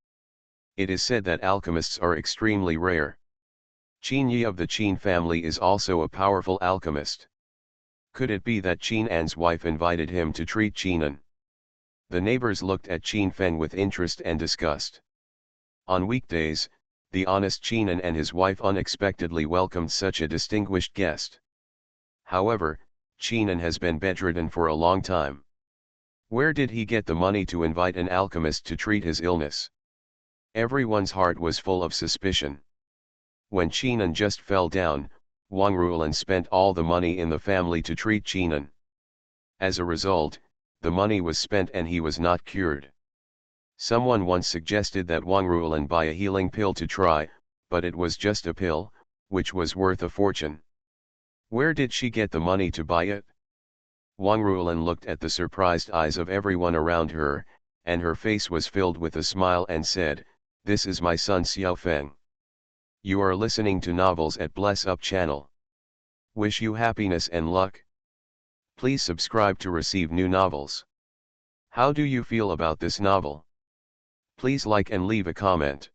It is said that alchemists are extremely rare. Qin Yi of the Qin family is also a powerful alchemist. Could it be that Qin An's wife invited him to treat Qinan? The neighbors looked at Qin Feng with interest and disgust. On weekdays, the honest Qinan and his wife unexpectedly welcomed such a distinguished guest. However, Qinan has been bedridden for a long time. Where did he get the money to invite an alchemist to treat his illness? Everyone's heart was full of suspicion. When Qinan just fell down, Wang Ruolan spent all the money in the family to treat Qinan. As a result, the money was spent and he was not cured. Someone once suggested that Wang Ruolan buy a healing pill to try, but it was just a pill, which was worth a fortune. Where did she get the money to buy it? Wang Ruolan looked at the surprised eyes of everyone around her, and her face was filled with a smile and said, "This is my son Xiao Feng. You are listening to Novels at Bless Up channel. Wish you happiness and luck. Please subscribe to receive new novels. How do you feel about this novel? Please like and leave a comment.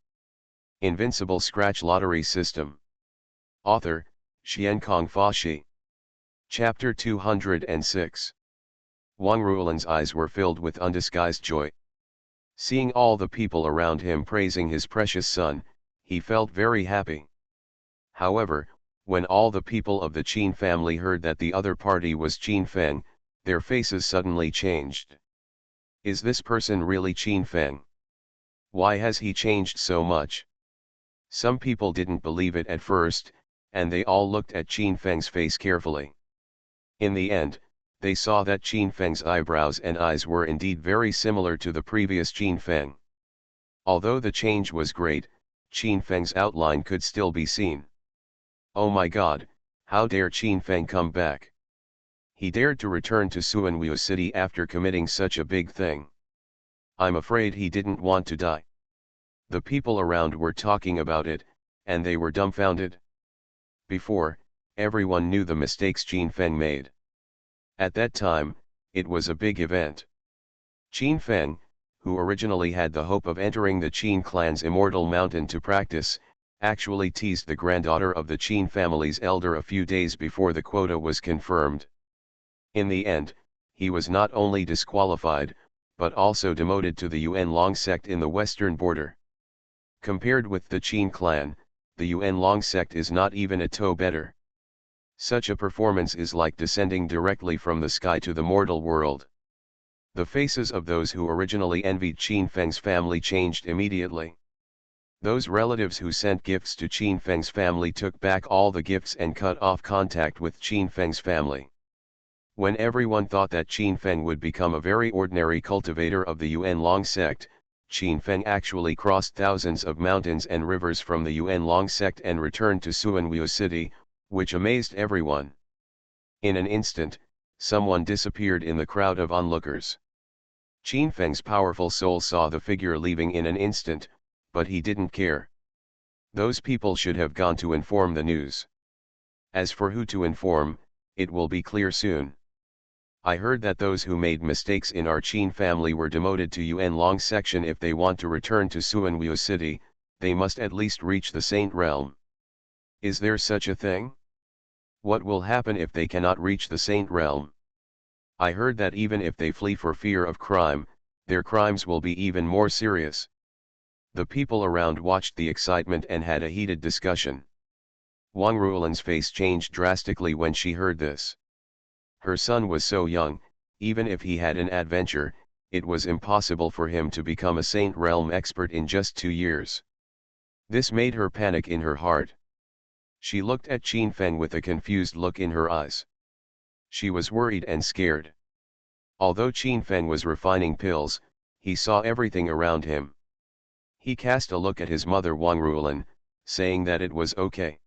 Invincible Scratch Lottery System. Author, Xiankong Fashi. Chapter 206. Wang Ruolan's eyes were filled with undisguised joy. Seeing all the people around him praising his precious son, he felt very happy. However, when all the people of the Qin family heard that the other party was Qin Feng, their faces suddenly changed. Is this person really Qin Feng? Why has he changed so much? Some people didn't believe it at first, and they all looked at Qin Feng's face carefully. In the end, they saw that Qin Feng's eyebrows and eyes were indeed very similar to the previous Qin Feng. Although the change was great, Qin Feng's outline could still be seen. Oh my god, how dare Qin Feng come back? He dared to return to Suanwu City after committing such a big thing. I'm afraid he didn't want to die. The people around were talking about it, and they were dumbfounded. Before, everyone knew the mistakes Qin Feng made. At that time, it was a big event. Qin Feng, who originally had the hope of entering the Qin clan's immortal mountain to practice, actually teased the granddaughter of the Qin family's elder a few days before the quota was confirmed. In the end, he was not only disqualified, but also demoted to the Yuan Long sect in the western border. Compared with the Qin clan, the Yuan Long sect is not even a toe better. Such a performance is like descending directly from the sky to the mortal world. The faces of those who originally envied Qin Feng's family changed immediately. Those relatives who sent gifts to Qin Feng's family took back all the gifts and cut off contact with Qin Feng's family. When everyone thought that Qin Feng would become a very ordinary cultivator of the Yuan Long sect, Qin Feng actually crossed thousands of mountains and rivers from the Yuan Long sect and returned to Suanwu City, which amazed everyone. In an instant, someone disappeared in the crowd of onlookers. Qin Feng's powerful soul saw the figure leaving in an instant, but he didn't care. Those people should have gone to inform the news. As for who to inform, it will be clear soon. I heard that those who made mistakes in our Qin family were demoted to Yuan Long section. If they want to return to Suanwu City, they must at least reach the Saint Realm. Is there such a thing? What will happen if they cannot reach the Saint Realm? I heard that even if they flee for fear of crime, their crimes will be even more serious. The people around watched the excitement and had a heated discussion. Wang Ruolan's face changed drastically when she heard this. Her son was so young, even if he had an adventure, it was impossible for him to become a Saint Realm expert in just 2 years. This made her panic in her heart. She looked at Qin Feng with a confused look in her eyes. She was worried and scared. Although Qin Feng was refining pills, he saw everything around him. He cast a look at his mother Wang Ruolan, saying that it was okay.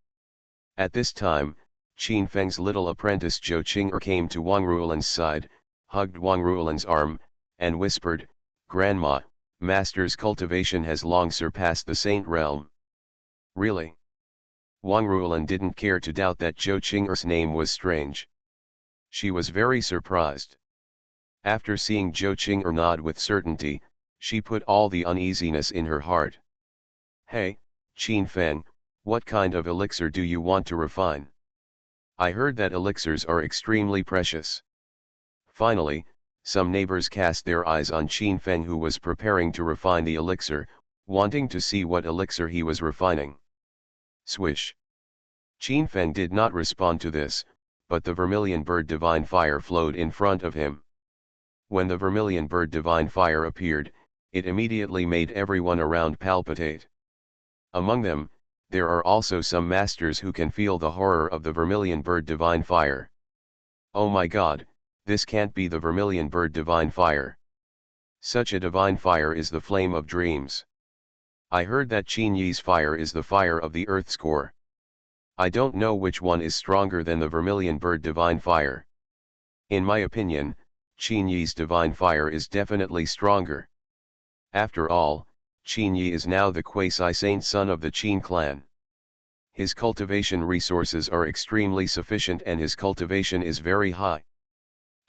At this time, Qin Feng's little apprentice Zhou Qing'er came to Wang Ruolan's side, hugged Wang Ruolan's arm, and whispered, "Grandma, Master's cultivation has long surpassed the Saint Realm." Really? Wang Ruolan didn't care to doubt that Zhou Qing'er's name was strange. She was very surprised. After seeing Zhou Qing'er nod with certainty, she put all the uneasiness in her heart. "Hey, Qin Feng, what kind of elixir do you want to refine? I heard that elixirs are extremely precious." Finally, some neighbors cast their eyes on Qin Feng, who was preparing to refine the elixir, wanting to see what elixir he was refining. Swish! Qin Feng did not respond to this, but the vermilion bird divine fire flowed in front of him. When the vermilion bird divine fire appeared, it immediately made everyone around palpitate. Among them, there are also some masters who can feel the horror of the vermilion bird divine fire. Oh my god, this can't be the vermilion bird divine fire. Such a divine fire is the flame of dreams. I heard that Qin Yi's fire is the fire of the earth's core. I don't know which one is stronger than the vermilion bird divine fire. In my opinion, Qin Yi's divine fire is definitely stronger. After all, Qin Yi is now the quasi-saint son of the Qin clan. His cultivation resources are extremely sufficient and his cultivation is very high.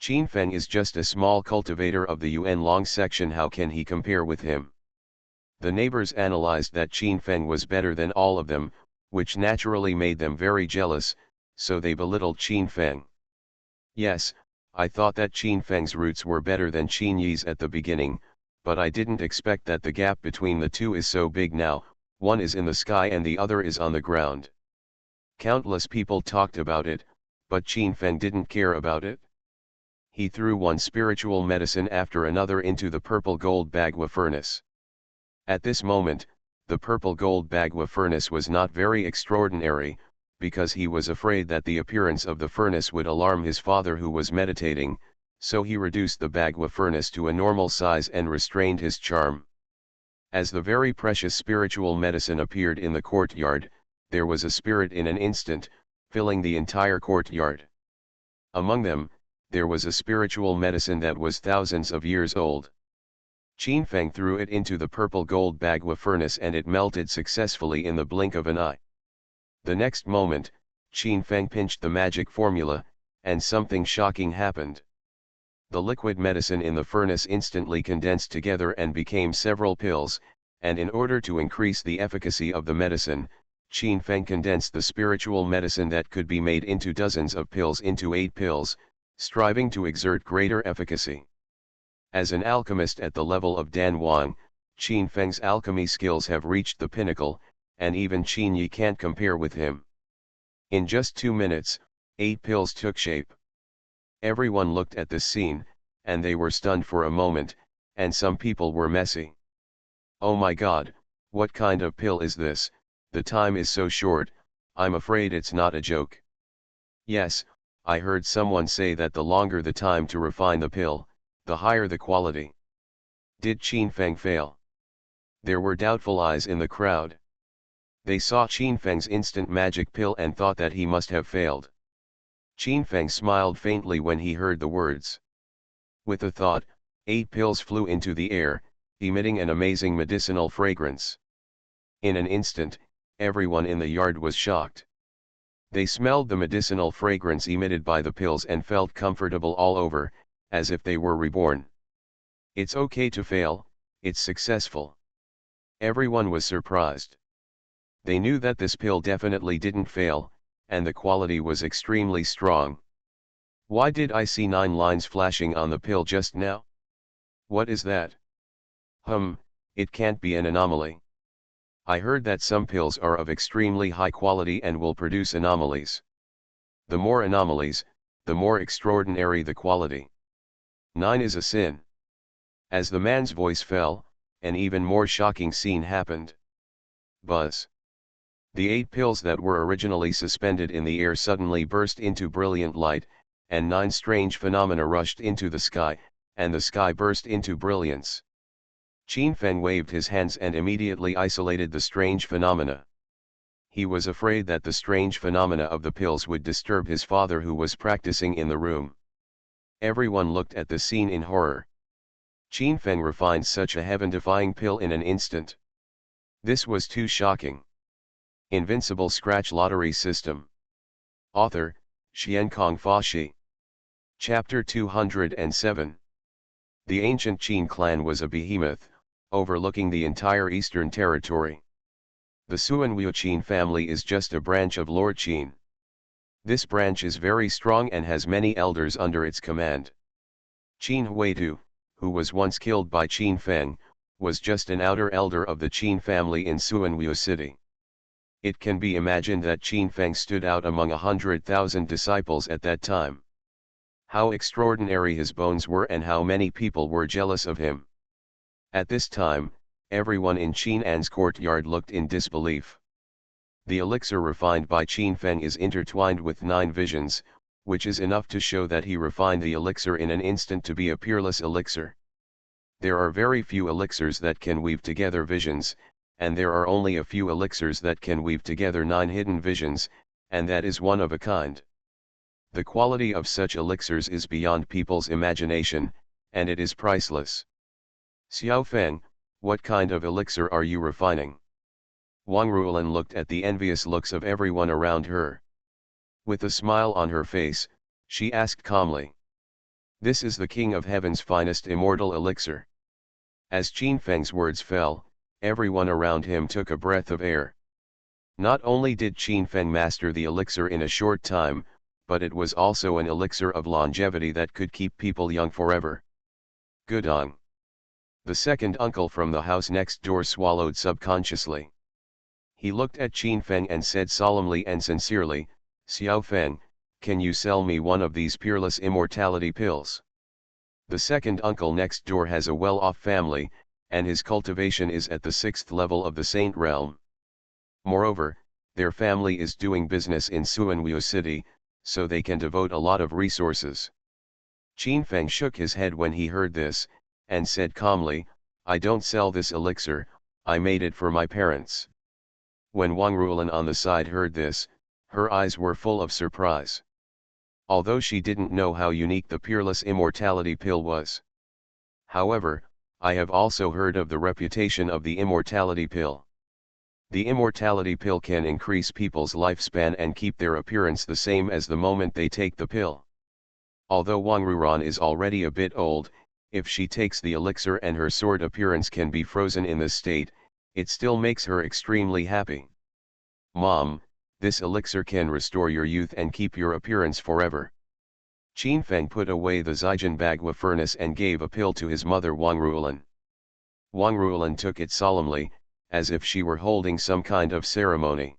Qin Feng is just a small cultivator of the Yuan Long section. How can he compare with him? The neighbors analyzed that Qin Feng was better than all of them, which naturally made them very jealous, so they belittled Qin Feng. Yes, I thought that Qin Feng's roots were better than Qin Yi's at the beginning, but I didn't expect that the gap between the two is so big now. One is in the sky and the other is on the ground. Countless people talked about it, but Qin Feng didn't care about it. He threw one spiritual medicine after another into the purple gold bagua furnace. At this moment, the purple gold bagua furnace was not very extraordinary, because he was afraid that the appearance of the furnace would alarm his father who was meditating, so he reduced the bagua furnace to a normal size and restrained his charm. As the very precious spiritual medicine appeared in the courtyard, there was a spirit in an instant, filling the entire courtyard. Among them, there was a spiritual medicine that was thousands of years old. Qin Feng threw it into the purple gold bagua furnace and it melted successfully in the blink of an eye. The next moment, Qin Feng pinched the magic formula, and something shocking happened. The liquid medicine in the furnace instantly condensed together and became several pills, and in order to increase the efficacy of the medicine, Qin Feng condensed the spiritual medicine that could be made into dozens of pills into 8 pills, striving to exert greater efficacy. As an alchemist at the level of Dan Wang, Qin Feng's alchemy skills have reached the pinnacle, and even Qin Yi can't compare with him. In just 2 minutes, 8 pills took shape. Everyone looked at this scene, and they were stunned for a moment, and some people were messy. Oh my God, what kind of pill is this? The time is so short, I'm afraid it's not a joke. Yes, I heard someone say that the longer the time to refine the pill, the higher the quality. Did Qin Feng fail? There were doubtful eyes in the crowd. They saw Qin Feng's instant magic pill and thought that he must have failed. Qin Feng smiled faintly when he heard the words. With a thought, 8 pills flew into the air, emitting an amazing medicinal fragrance. In an instant, everyone in the yard was shocked. They smelled the medicinal fragrance emitted by the pills and felt comfortable all over, as if they were reborn. It's okay to fail, it's successful. Everyone was surprised. They knew that this pill definitely didn't fail, and the quality was extremely strong. Why did I see 9 lines flashing on the pill just now? What is that? It can't be an anomaly. I heard that some pills are of extremely high quality and will produce anomalies. The more anomalies, the more extraordinary the quality. 9 is a sin. As the man's voice fell, an even more shocking scene happened. Buzz. The 8 pills that were originally suspended in the air suddenly burst into brilliant light, and 9 strange phenomena rushed into the sky, and the sky burst into brilliance. Qin Feng waved his hands and immediately isolated the strange phenomena. He was afraid that the strange phenomena of the pills would disturb his father who was practicing in the room. Everyone looked at the scene in horror. Qin Feng refined such a heaven-defying pill in an instant. This was too shocking. Invincible Scratch Lottery System. Author, Xiankong Fashi. Chapter 207. The ancient Qin clan was a behemoth, overlooking the entire eastern territory. The Suanwu Qin family is just a branch of Lord Qin. This branch is very strong and has many elders under its command. Qin Huidu, who was once killed by Qin Feng, was just an outer elder of the Qin family in Suanwu city. It can be imagined that Qin Feng stood out among 100,000 disciples at that time. How extraordinary his bones were and how many people were jealous of him. At this time, everyone in Qin An's courtyard looked in disbelief. The elixir refined by Qin Feng is intertwined with 9 visions, which is enough to show that he refined the elixir in an instant to be a peerless elixir. There are very few elixirs that can weave together visions, and there are only a few elixirs that can weave together 9 hidden visions, and that is one of a kind. The quality of such elixirs is beyond people's imagination, and it is priceless. Xiao Feng, what kind of elixir are you refining? Wang Ruolan looked at the envious looks of everyone around her. With a smile on her face, she asked calmly. This is the King of Heaven's finest immortal elixir. As Qin Feng's words fell, everyone around him took a breath of air. Not only did Qin Feng master the elixir in a short time, but it was also an elixir of longevity that could keep people young forever. Gudong. The second uncle from the house next door swallowed subconsciously. He looked at Qin Feng and said solemnly and sincerely, "Xiao Feng, can you sell me one of these peerless immortality pills?" The second uncle next door has a well-off family, and his cultivation is at the 6th level of the Saint Realm. Moreover, their family is doing business in Suanweo City, so they can devote a lot of resources. Qin Feng shook his head when he heard this, and said calmly, "I don't sell this elixir, I made it for my parents." When Wang Ruolan on the side heard this, her eyes were full of surprise. Although she didn't know how unique the peerless immortality pill was. However, I have also heard of the reputation of the immortality pill. The immortality pill can increase people's lifespan and keep their appearance the same as the moment they take the pill. Although Wang Ruolan is already a bit old, if she takes the elixir and her sword appearance can be frozen in this state, it still makes her extremely happy. "Mom, this elixir can restore your youth and keep your appearance forever." Qin Feng put away the Zijin Bagua furnace and gave a pill to his mother Wang Ruolan. Wang Ruolan took it solemnly, as if she were holding some kind of ceremony.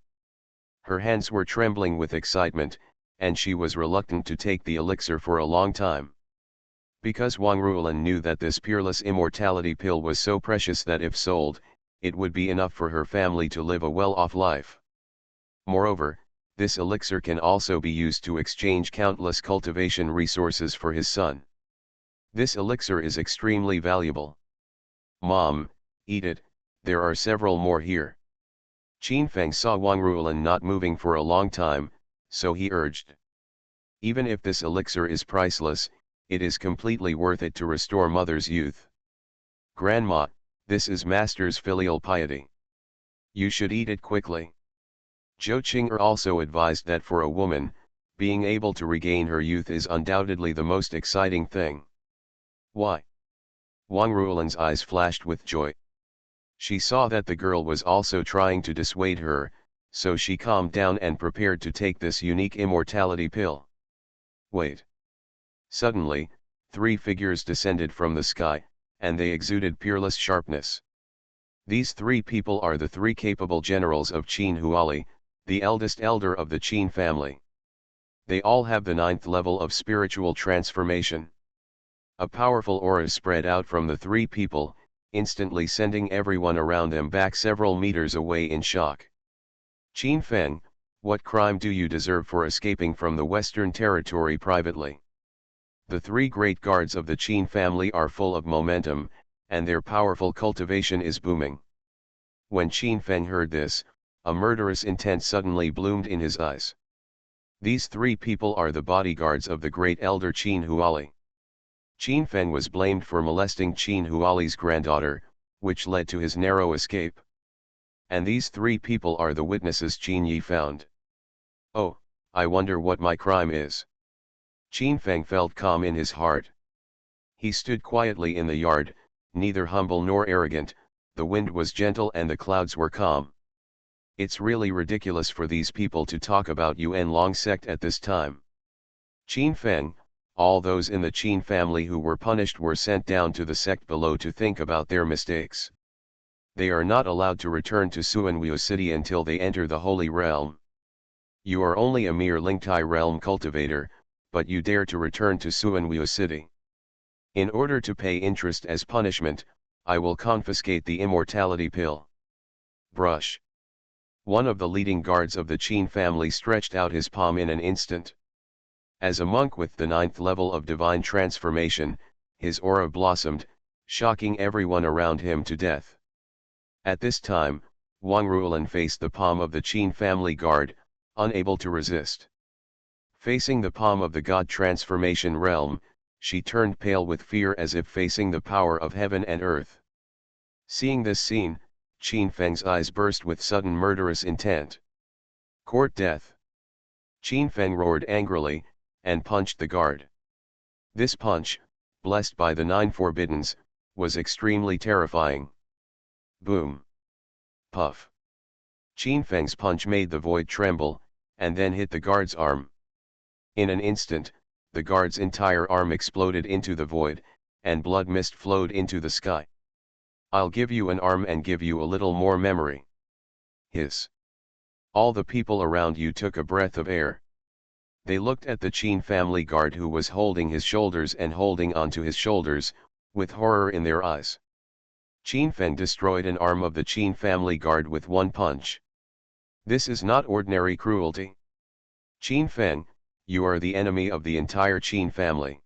Her hands were trembling with excitement, and she was reluctant to take the elixir for a long time. Because Wang Ruolan knew that this peerless immortality pill was so precious that if sold, it would be enough for her family to live a well-off life. Moreover, this elixir can also be used to exchange countless cultivation resources for his son. This elixir is extremely valuable. "Mom, eat it, there are several more here." Qin Feng saw Wang Ruolan not moving for a long time, so he urged. "Even if this elixir is priceless, it is completely worth it to restore mother's youth. Grandma, this is master's filial piety. You should eat it quickly." Zhou Qing'er also advised that for a woman, being able to regain her youth is undoubtedly the most exciting thing. "Why?" Wang Ruolan's eyes flashed with joy. She saw that the girl was also trying to dissuade her, so she calmed down and prepared to take this unique immortality pill. "Wait." Suddenly, 3 figures descended from the sky, and they exuded peerless sharpness. These 3 people are the 3 capable generals of Qin Huali, the eldest elder of the Qin family. They all have the 9th level of spiritual transformation. A powerful aura spread out from the 3 people, instantly sending everyone around them back several meters away in shock. "Qin Feng, what crime do you deserve for escaping from the Western Territory privately?" The 3 great guards of the Qin family are full of momentum, and their powerful cultivation is booming. When Qin Feng heard this, a murderous intent suddenly bloomed in his eyes. These 3 people are the bodyguards of the great elder Qin Huali. Qin Feng was blamed for molesting Qin Huali's granddaughter, which led to his narrow escape. And these 3 people are the witnesses Qin Yi found. "Oh, I wonder what my crime is." Qin Feng felt calm in his heart. He stood quietly in the yard, neither humble nor arrogant, the wind was gentle and the clouds were calm. "It's really ridiculous for these people to talk about Yuan Long sect at this time. Qin Feng, all those in the Qin family who were punished were sent down to the sect below to think about their mistakes. They are not allowed to return to Suanweo City until they enter the Holy Realm. You are only a mere Lingtai realm cultivator, but you dare to return to Suanweo City. In order to pay interest as punishment, I will confiscate the immortality pill." Brush. One of the leading guards of the Qin family stretched out his palm in an instant. As a monk with the 9th level of divine transformation, his aura blossomed, shocking everyone around him to death. At this time, Wang Ruolan faced the palm of the Qin family guard, unable to resist. Facing the palm of the god transformation realm, she turned pale with fear as if facing the power of heaven and earth. Seeing this scene, Qin Feng's eyes burst with sudden murderous intent. "Court death!" Qin Feng roared angrily, and punched the guard. This punch, blessed by the 9 forbiddens, was extremely terrifying. Boom! Puff. Qin Feng's punch made the void tremble, and then hit the guard's arm. In an instant, the guard's entire arm exploded into the void, and blood mist flowed into the sky. "I'll give you an arm and give you a little more memory." Hiss. All the people around you took a breath of air. They looked at the Qin family guard who was holding his shoulders and holding onto his shoulders, with horror in their eyes. Qin Feng destroyed an arm of the Qin family guard with one punch. This is not ordinary cruelty. Qin Feng, you are the enemy of the entire Qin family.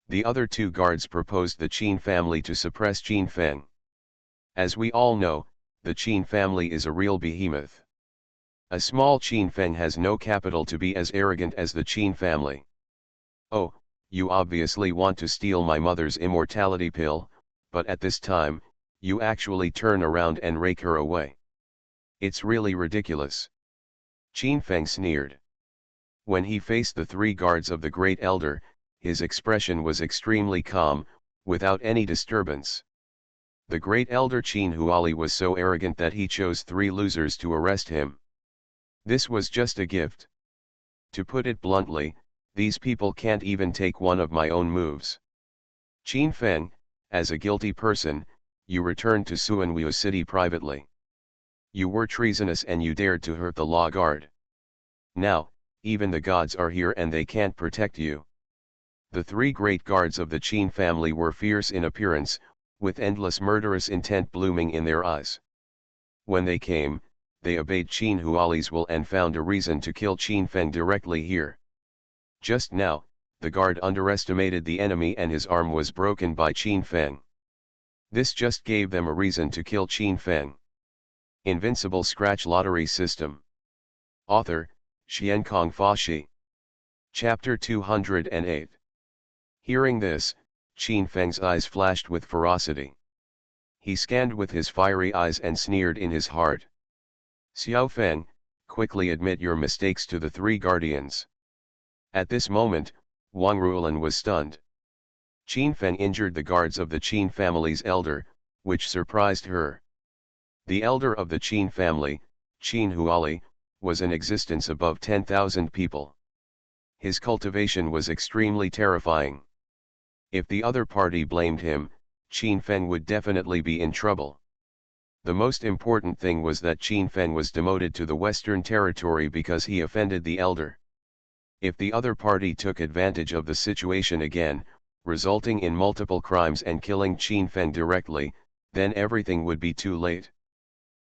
The other two guards proposed the Qin family to suppress Qin Feng. As we all know, the Qin family is a real behemoth. A small Qin Feng has no capital to be as arrogant as the Qin family. "Oh, you obviously want to steal my mother's immortality pill, but at this time, you actually turn around and rake her away. It's really ridiculous." Qin Feng sneered. When he faced the three guards of the Great Elder, his expression was extremely calm, without any disturbance. The Great Elder Qin Huali was so arrogant that he chose three losers to arrest him. This was just a gift. To put it bluntly, these people can't even take one of my own moves. Qin Feng, as a guilty person, you returned to Suanwu City privately. You were treasonous and you dared to hurt the law guard. Now, even the gods are here and they can't protect you. The three great guards of the Qin family were fierce in appearance, with endless murderous intent blooming in their eyes. When they came, they obeyed Qin Huali's will and found a reason to kill Qin Feng directly here. Just now, the guard underestimated the enemy and his arm was broken by Qin Feng. This just gave them a reason to kill Qin Feng. Invincible Scratch Lottery System. Author, Xiankong Fashi. Chapter 208. Hearing this, Qin Feng's eyes flashed with ferocity. He scanned with his fiery eyes and sneered in his heart. "Xiao Feng, quickly admit your mistakes to the three guardians." At this moment, Wang Ruolan was stunned. Qin Feng injured the guards of the Qin family's elder, which surprised her. The elder of the Qin family, Qin Huali, was in existence above 10,000 people. His cultivation was extremely terrifying. If the other party blamed him, Qin Feng would definitely be in trouble. The most important thing was that Qin Feng was demoted to the Western Territory because he offended the elder. If the other party took advantage of the situation again, resulting in multiple crimes and killing Qin Feng directly, then everything would be too late.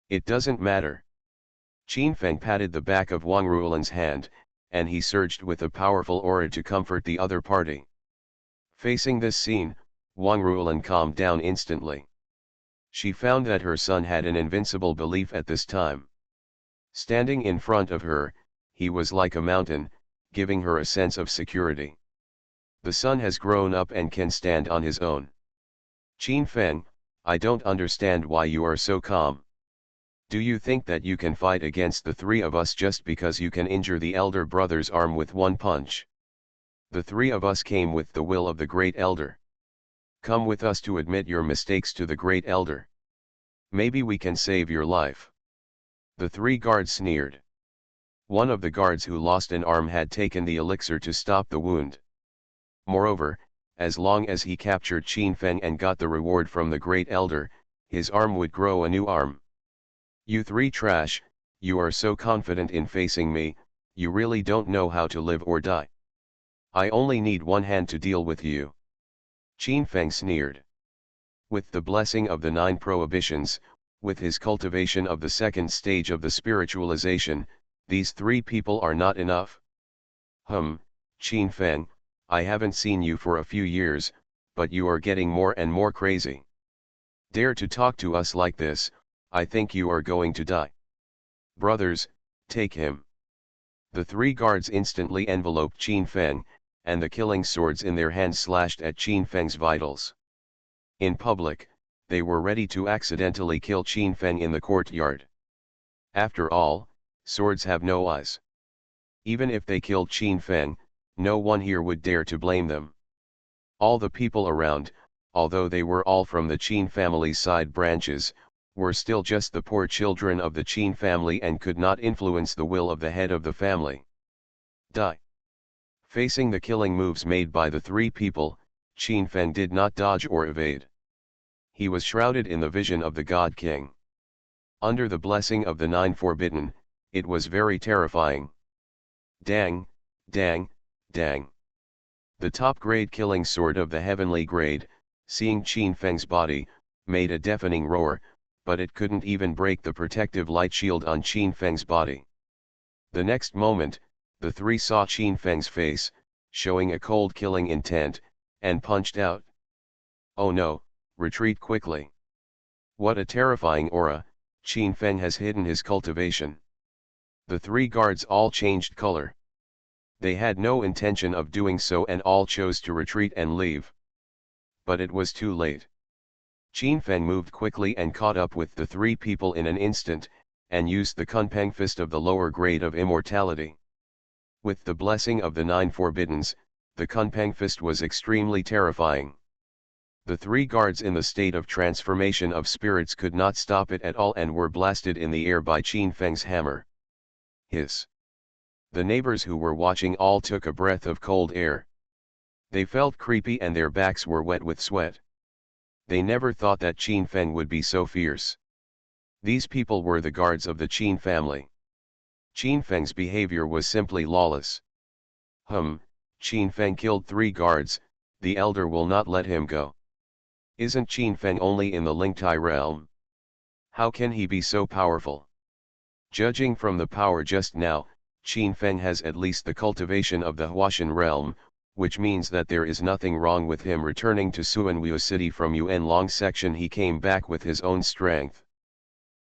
It doesn't matter. Qin Feng patted the back of Wang Ruolan's hand, and he surged with a powerful aura to comfort the other party. Facing this scene, Wang Ruolan calmed down instantly. She found that her son had an invincible belief at this time. Standing in front of her, he was like a mountain, giving her a sense of security. The son has grown up and can stand on his own. "Qin Feng, I don't understand why you are so calm. Do you think that you can fight against the three of us just because you can injure the elder brother's arm with one punch? The three of us came with the will of the Great Elder. Come with us to admit your mistakes to the Great Elder. Maybe we can save your life." The three guards sneered. One of the guards who lost an arm had taken the elixir to stop the wound. Moreover, as long as he captured Qin Feng and got the reward from the Great Elder, his arm would grow a new arm. "You three trash, you are so confident in facing me, you really don't know how to live or die. I only need one hand to deal with you." Qin Feng sneered. With the blessing of the 9 prohibitions, with his cultivation of the second stage of the spiritualization, these three people are not enough. Qin Feng, I haven't seen you for a few years, but you are getting more and more crazy. Dare to talk to us like this, I think you are going to die. Brothers, take him." The three guards instantly enveloped Qin Feng, and the killing swords in their hands slashed at Qin Feng's vitals. In public, they were ready to accidentally kill Qin Feng in the courtyard. After all, swords have no eyes. Even if they killed Qin Feng, no one here would dare to blame them. All the people around, although they were all from the Qin family's side branches, were still just the poor children of the Qin family and could not influence the will of the head of the family. Die. Facing the killing moves made by the three people, Qin Feng did not dodge or evade. He was shrouded in the vision of the God King. Under the blessing of the Nine Forbidden, it was very terrifying. Dang, dang, dang. The top-grade killing sword of the heavenly grade, seeing Qin Feng's body, made a deafening roar, but it couldn't even break the protective light shield on Qin Feng's body. The next moment, the three saw Qin Feng's face, showing a cold killing intent, and punched out. Oh no, retreat quickly. What a terrifying aura, Qin Feng has hidden his cultivation. The three guards all changed color. They had no intention of doing so and all chose to retreat and leave. But it was too late. Qin Feng moved quickly and caught up with the three people in an instant, and used the Kunpeng Fist of the lower grade of immortality. With the blessing of the Nine Forbiddens, the Kunpeng Fist was extremely terrifying. The three guards in the state of transformation of spirits could not stop it at all and were blasted in the air by Qin Feng's hammer. Hiss. The neighbors who were watching all took a breath of cold air. They felt creepy and their backs were wet with sweat. They never thought that Qin Feng would be so fierce. These people were the guards of the Qin family. Qin Feng's behavior was simply lawless. Qin Feng killed three guards, the elder will not let him go. Isn't Qin Feng only in the Lingtai realm? How can he be so powerful? Judging from the power just now, Qin Feng has at least the cultivation of the Huashan realm, which means that there is nothing wrong with him returning to Suanwu city from Yuan Long section. He came back with his own strength.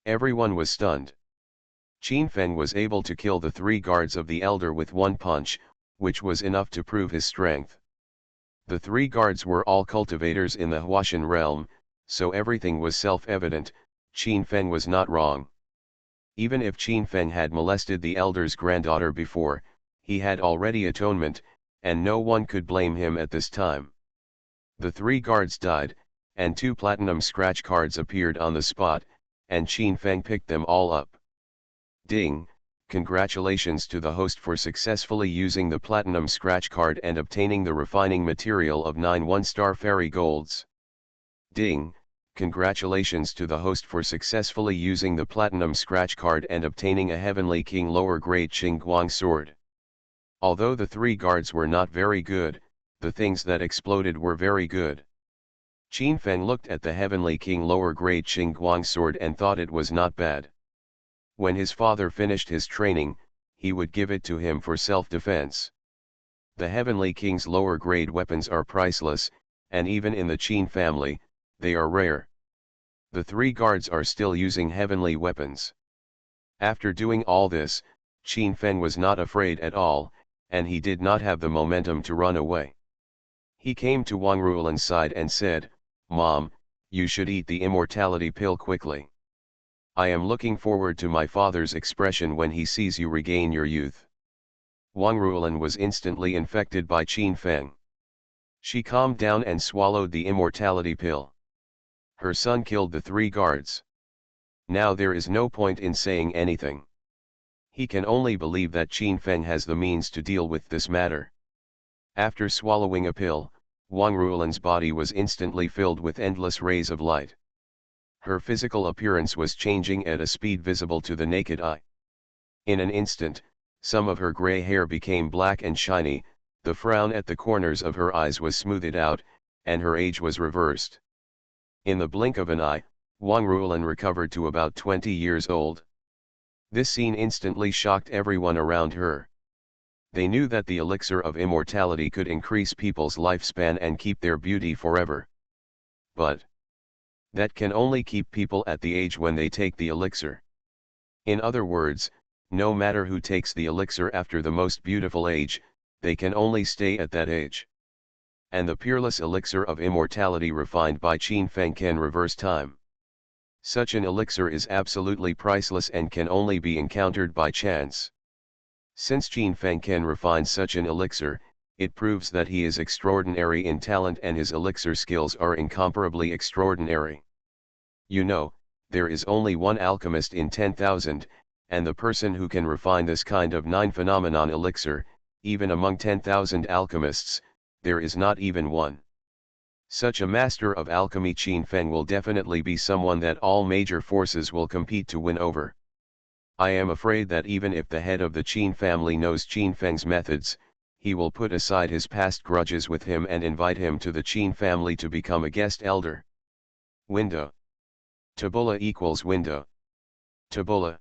Everyone was stunned. Qin Feng was able to kill the three guards of the elder with one punch, which was enough to prove his strength. The three guards were all cultivators in the Huashan realm, so everything was self-evident. Qin Feng was not wrong. Even if Qin Feng had molested the elder's granddaughter before, he had already atonement, and no one could blame him at this time. The three guards died, and two platinum scratch cards appeared on the spot, and Qin Feng picked them all up. Ding! Congratulations to the host for successfully using the platinum scratch card and obtaining the refining material of 9 1-star fairy golds. Ding! Congratulations to the host for successfully using the platinum scratch card and obtaining a Heavenly King lower grade Qingguang sword. Although the three guards were not very good, the things that exploded were very good. Qin Feng looked at the Heavenly King lower grade Qingguang sword and thought it was not bad. When his father finished his training, he would give it to him for self-defense. The Heavenly King's lower grade weapons are priceless, and even in the Qin family, they are rare. The three guards are still using heavenly weapons. After doing all this, Qin Feng was not afraid at all, and he did not have the momentum to run away. He came to Wang Ruolan's side and said, "Mom, you should eat the immortality pill quickly. I am looking forward to my father's expression when he sees you regain your youth." Wang Ruolan was instantly infected by Qin Feng. She calmed down and swallowed the immortality pill. Her son killed the three guards. Now there is no point in saying anything. He can only believe that Qin Feng has the means to deal with this matter. After swallowing a pill, Wang Ruolan's body was instantly filled with endless rays of light. Her physical appearance was changing at a speed visible to the naked eye. In an instant, some of her gray hair became black and shiny, the frown at the corners of her eyes was smoothed out, and her age was reversed. In the blink of an eye, Wang Ruolan recovered to about 20 years old. This scene instantly shocked everyone around her. They knew that the elixir of immortality could increase people's lifespan and keep their beauty forever. But that can only keep people at the age when they take the elixir. In other words, no matter who takes the elixir after the most beautiful age, they can only stay at that age. And the peerless elixir of immortality refined by Qin Feng can reverse time. Such an elixir is absolutely priceless and can only be encountered by chance. Since Qin Feng can refine such an elixir, it proves that he is extraordinary in talent and his elixir skills are incomparably extraordinary. You know, there is only one alchemist in 10,000, and the person who can refine this kind of 9 phenomenon elixir, even among 10,000 alchemists, there is not even one. Such a master of alchemy Qin Feng will definitely be someone that all major forces will compete to win over. I am afraid that even if the head of the Qin family knows Qin Feng's methods, he will put aside his past grudges with him and invite him to the Qin family to become a guest elder. Window. Tabula equals window. Tabula.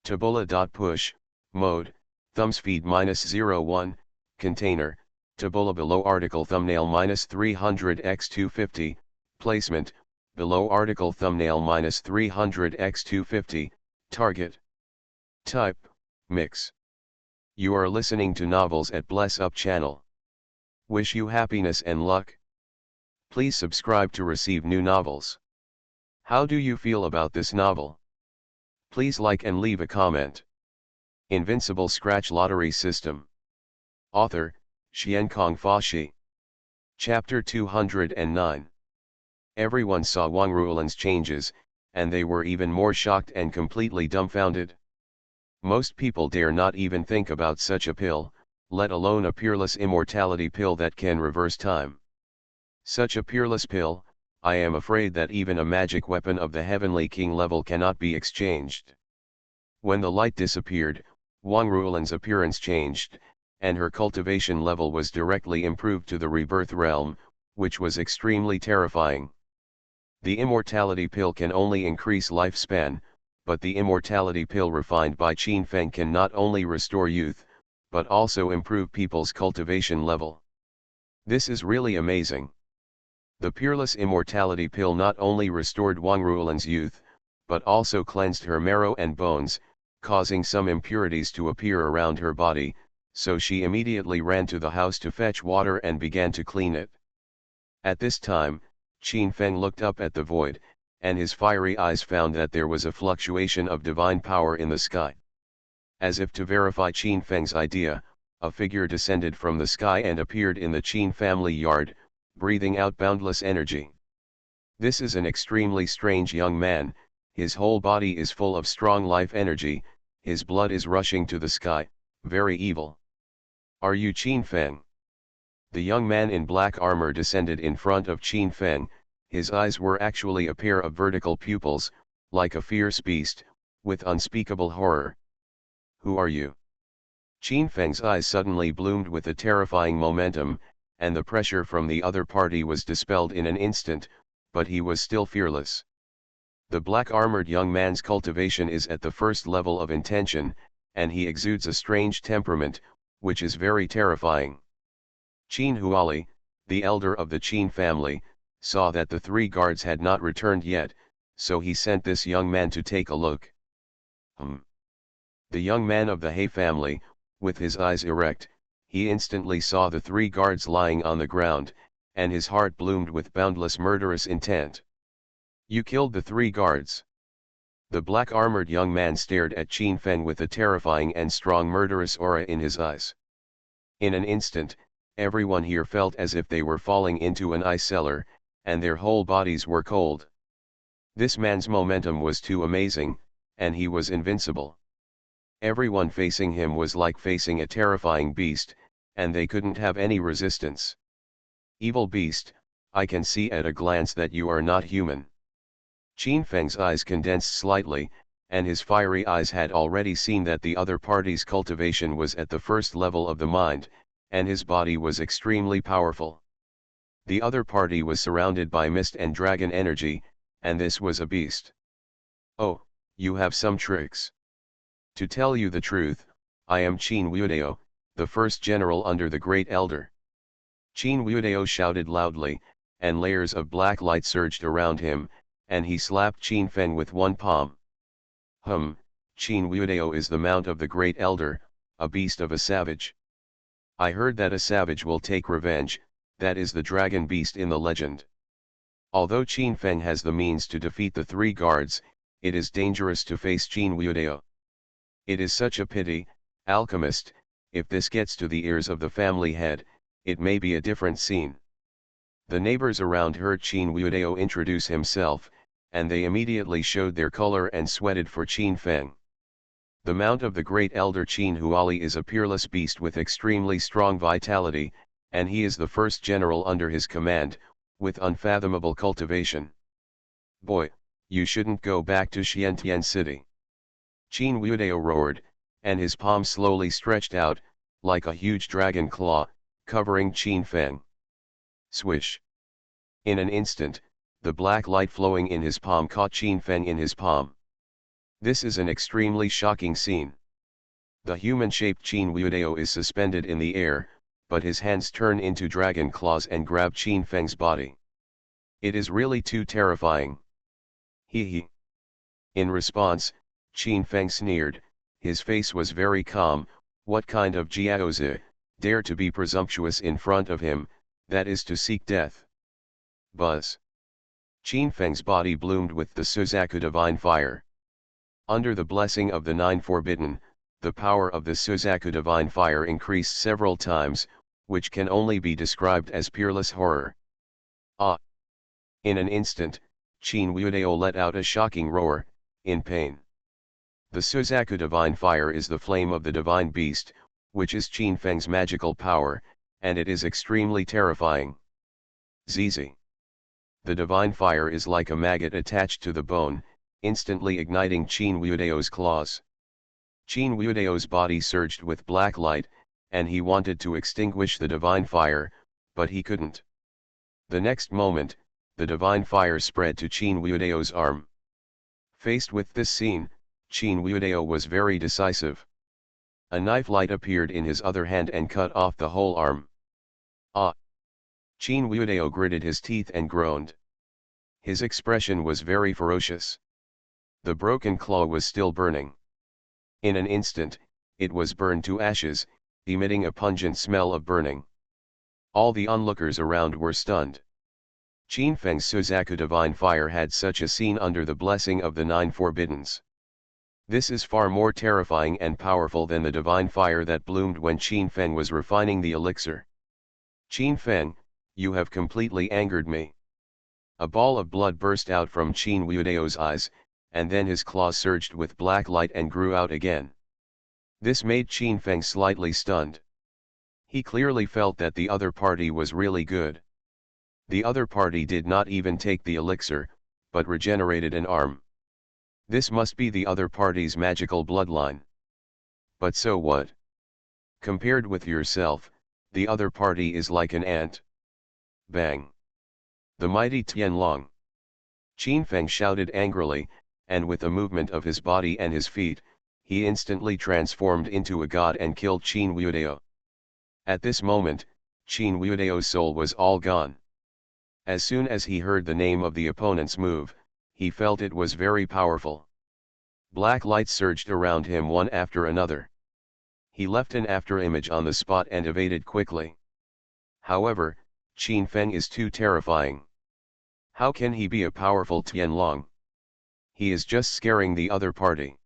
Tabula.push, mode, thumbspeed -01, container, tabula below article thumbnail -300x250, placement, below article thumbnail -300x250, target. Type, mix. You are listening to Novels at Bless Up channel. Wish you happiness and luck. Please subscribe to receive new novels. How do you feel about this novel? Please like and leave a comment. Invincible Scratch Lottery System. Author, Xiankong Fashi. Chapter 209. Everyone saw Wang Ruolan's changes, and they were even more shocked and completely dumbfounded. Most people dare not even think about such a pill, let alone a peerless immortality pill that can reverse time. Such a peerless pill, I am afraid that even a magic weapon of the Heavenly King level cannot be exchanged. When the light disappeared, Wang Ruolan's appearance changed, and her cultivation level was directly improved to the rebirth realm, which was extremely terrifying. The immortality pill can only increase lifespan, but the immortality pill refined by Qin Feng can not only restore youth, but also improve people's cultivation level. This is really amazing. The peerless immortality pill not only restored Wang Ruolan's youth, but also cleansed her marrow and bones, causing some impurities to appear around her body, so she immediately ran to the house to fetch water and began to clean it. At this time, Qin Feng looked up at the void, and his fiery eyes found that there was a fluctuation of divine power in the sky. As if to verify Qin Feng's idea, a figure descended from the sky and appeared in the Qin family yard, breathing out boundless energy. This is an extremely strange young man, his whole body is full of strong life energy, his blood is rushing to the sky, very evil. Are you Qin Feng? The young man in black armor descended in front of Qin Feng, his eyes were actually a pair of vertical pupils, like a fierce beast, with unspeakable horror. Who are you? Qin Feng's eyes suddenly bloomed with a terrifying momentum, and the pressure from the other party was dispelled in an instant, but he was still fearless. The black-armored young man's cultivation is at the first level of intention, and he exudes a strange temperament, which is very terrifying. Qin Huali, the elder of the Qin family, saw that the 3 guards had not returned yet, so he sent this young man to take a look. The young man of the He family, with his eyes erect, he instantly saw the 3 guards lying on the ground, and his heart bloomed with boundless murderous intent. You killed the 3 guards. The black-armored young man stared at Qin Feng with a terrifying and strong murderous aura in his eyes. In an instant, everyone here felt as if they were falling into an ice cellar, and their whole bodies were cold. This man's momentum was too amazing, and he was invincible. Everyone facing him was like facing a terrifying beast, and they couldn't have any resistance. Evil beast, I can see at a glance that you are not human. Qin Feng's eyes condensed slightly, and his fiery eyes had already seen that the other party's cultivation was at the first level of the mind, and his body was extremely powerful. The other party was surrounded by mist and dragon energy, and this was a beast. Oh, you have some tricks. To tell you the truth, I am Qin Wuodao, the first general under the Great Elder. Qin Wuodao shouted loudly, and layers of black light surged around him, and he slapped Qin Feng with one palm. Qin Wuodao is the mount of the Great Elder, a beast of a savage. I heard that a savage will take revenge, that is the dragon beast in the legend. Although Qin Feng has the means to defeat the 3 guards, it is dangerous to face Qin Wuodao. It is such a pity, alchemist, if this gets to the ears of the family head, it may be a different scene. The neighbors around heard Qin Wuodao introduce himself, and they immediately showed their color and sweated for Qin Feng. The mount of the great elder Qin Huali is a peerless beast with extremely strong vitality, and he is the first general under his command, with unfathomable cultivation. Boy, you shouldn't go back to Xiantian City. Qin Wuodao roared, and his palm slowly stretched out, like a huge dragon claw, covering Qin Feng. Swish. In an instant, the black light flowing in his palm caught Qin Feng in his palm. This is an extremely shocking scene. The human-shaped Qin Wuodao is suspended in the air, but his hands turn into dragon claws and grab Qin Feng's body. It is really too terrifying. Hee hee. In response, Qin Feng sneered, his face was very calm. What kind of Jiaozi dare to be presumptuous in front of him, that is to seek death? Buzz. Qin Feng's body bloomed with the Suzaku divine fire. Under the blessing of the Nine Forbidden, the power of the Suzaku divine fire increased several times, which can only be described as peerless horror. Ah! In an instant, Qin Wuodao let out a shocking roar, in pain. The Suzaku divine fire is the flame of the divine beast, which is Qin Feng's magical power, and it is extremely terrifying. ZZ. The divine fire is like a maggot attached to the bone, instantly igniting Qin Wuodao's claws. Qin Wuodao's body surged with black light, and he wanted to extinguish the divine fire, but he couldn't. The next moment, the divine fire spread to Qin Wuodao's arm. Faced with this scene, Qin Wuodao was very decisive. A knife light appeared in his other hand and cut off the whole arm. Ah! Qin Wuodao gritted his teeth and groaned. His expression was very ferocious. The broken claw was still burning. In an instant, it was burned to ashes, emitting a pungent smell of burning. All the onlookers around were stunned. Qin Feng's Suzaku divine fire had such a scene under the blessing of the Nine Forbiddens. This is far more terrifying and powerful than the divine fire that bloomed when Qin Feng was refining the elixir. Qin Feng, you have completely angered me. A ball of blood burst out from Qin Wuodao's eyes, and then his claws surged with black light and grew out again. This made Qin Feng slightly stunned. He clearly felt that the other party was really good. The other party did not even take the elixir, but regenerated an arm. This must be the other party's magical bloodline. But so what? Compared with yourself, the other party is like an ant. Bang! The mighty Tianlong! Qin Feng shouted angrily, and with a movement of his body and his feet, he instantly transformed into a god and killed Qin Wuodao. At this moment, Qin Wuodao's soul was all gone. As soon as he heard the name of the opponent's move, he felt it was very powerful. Black lights surged around him one after another. He left an afterimage on the spot and evaded quickly. However, Qin Feng is too terrifying. How can he be a powerful Tianlong? He is just scaring the other party.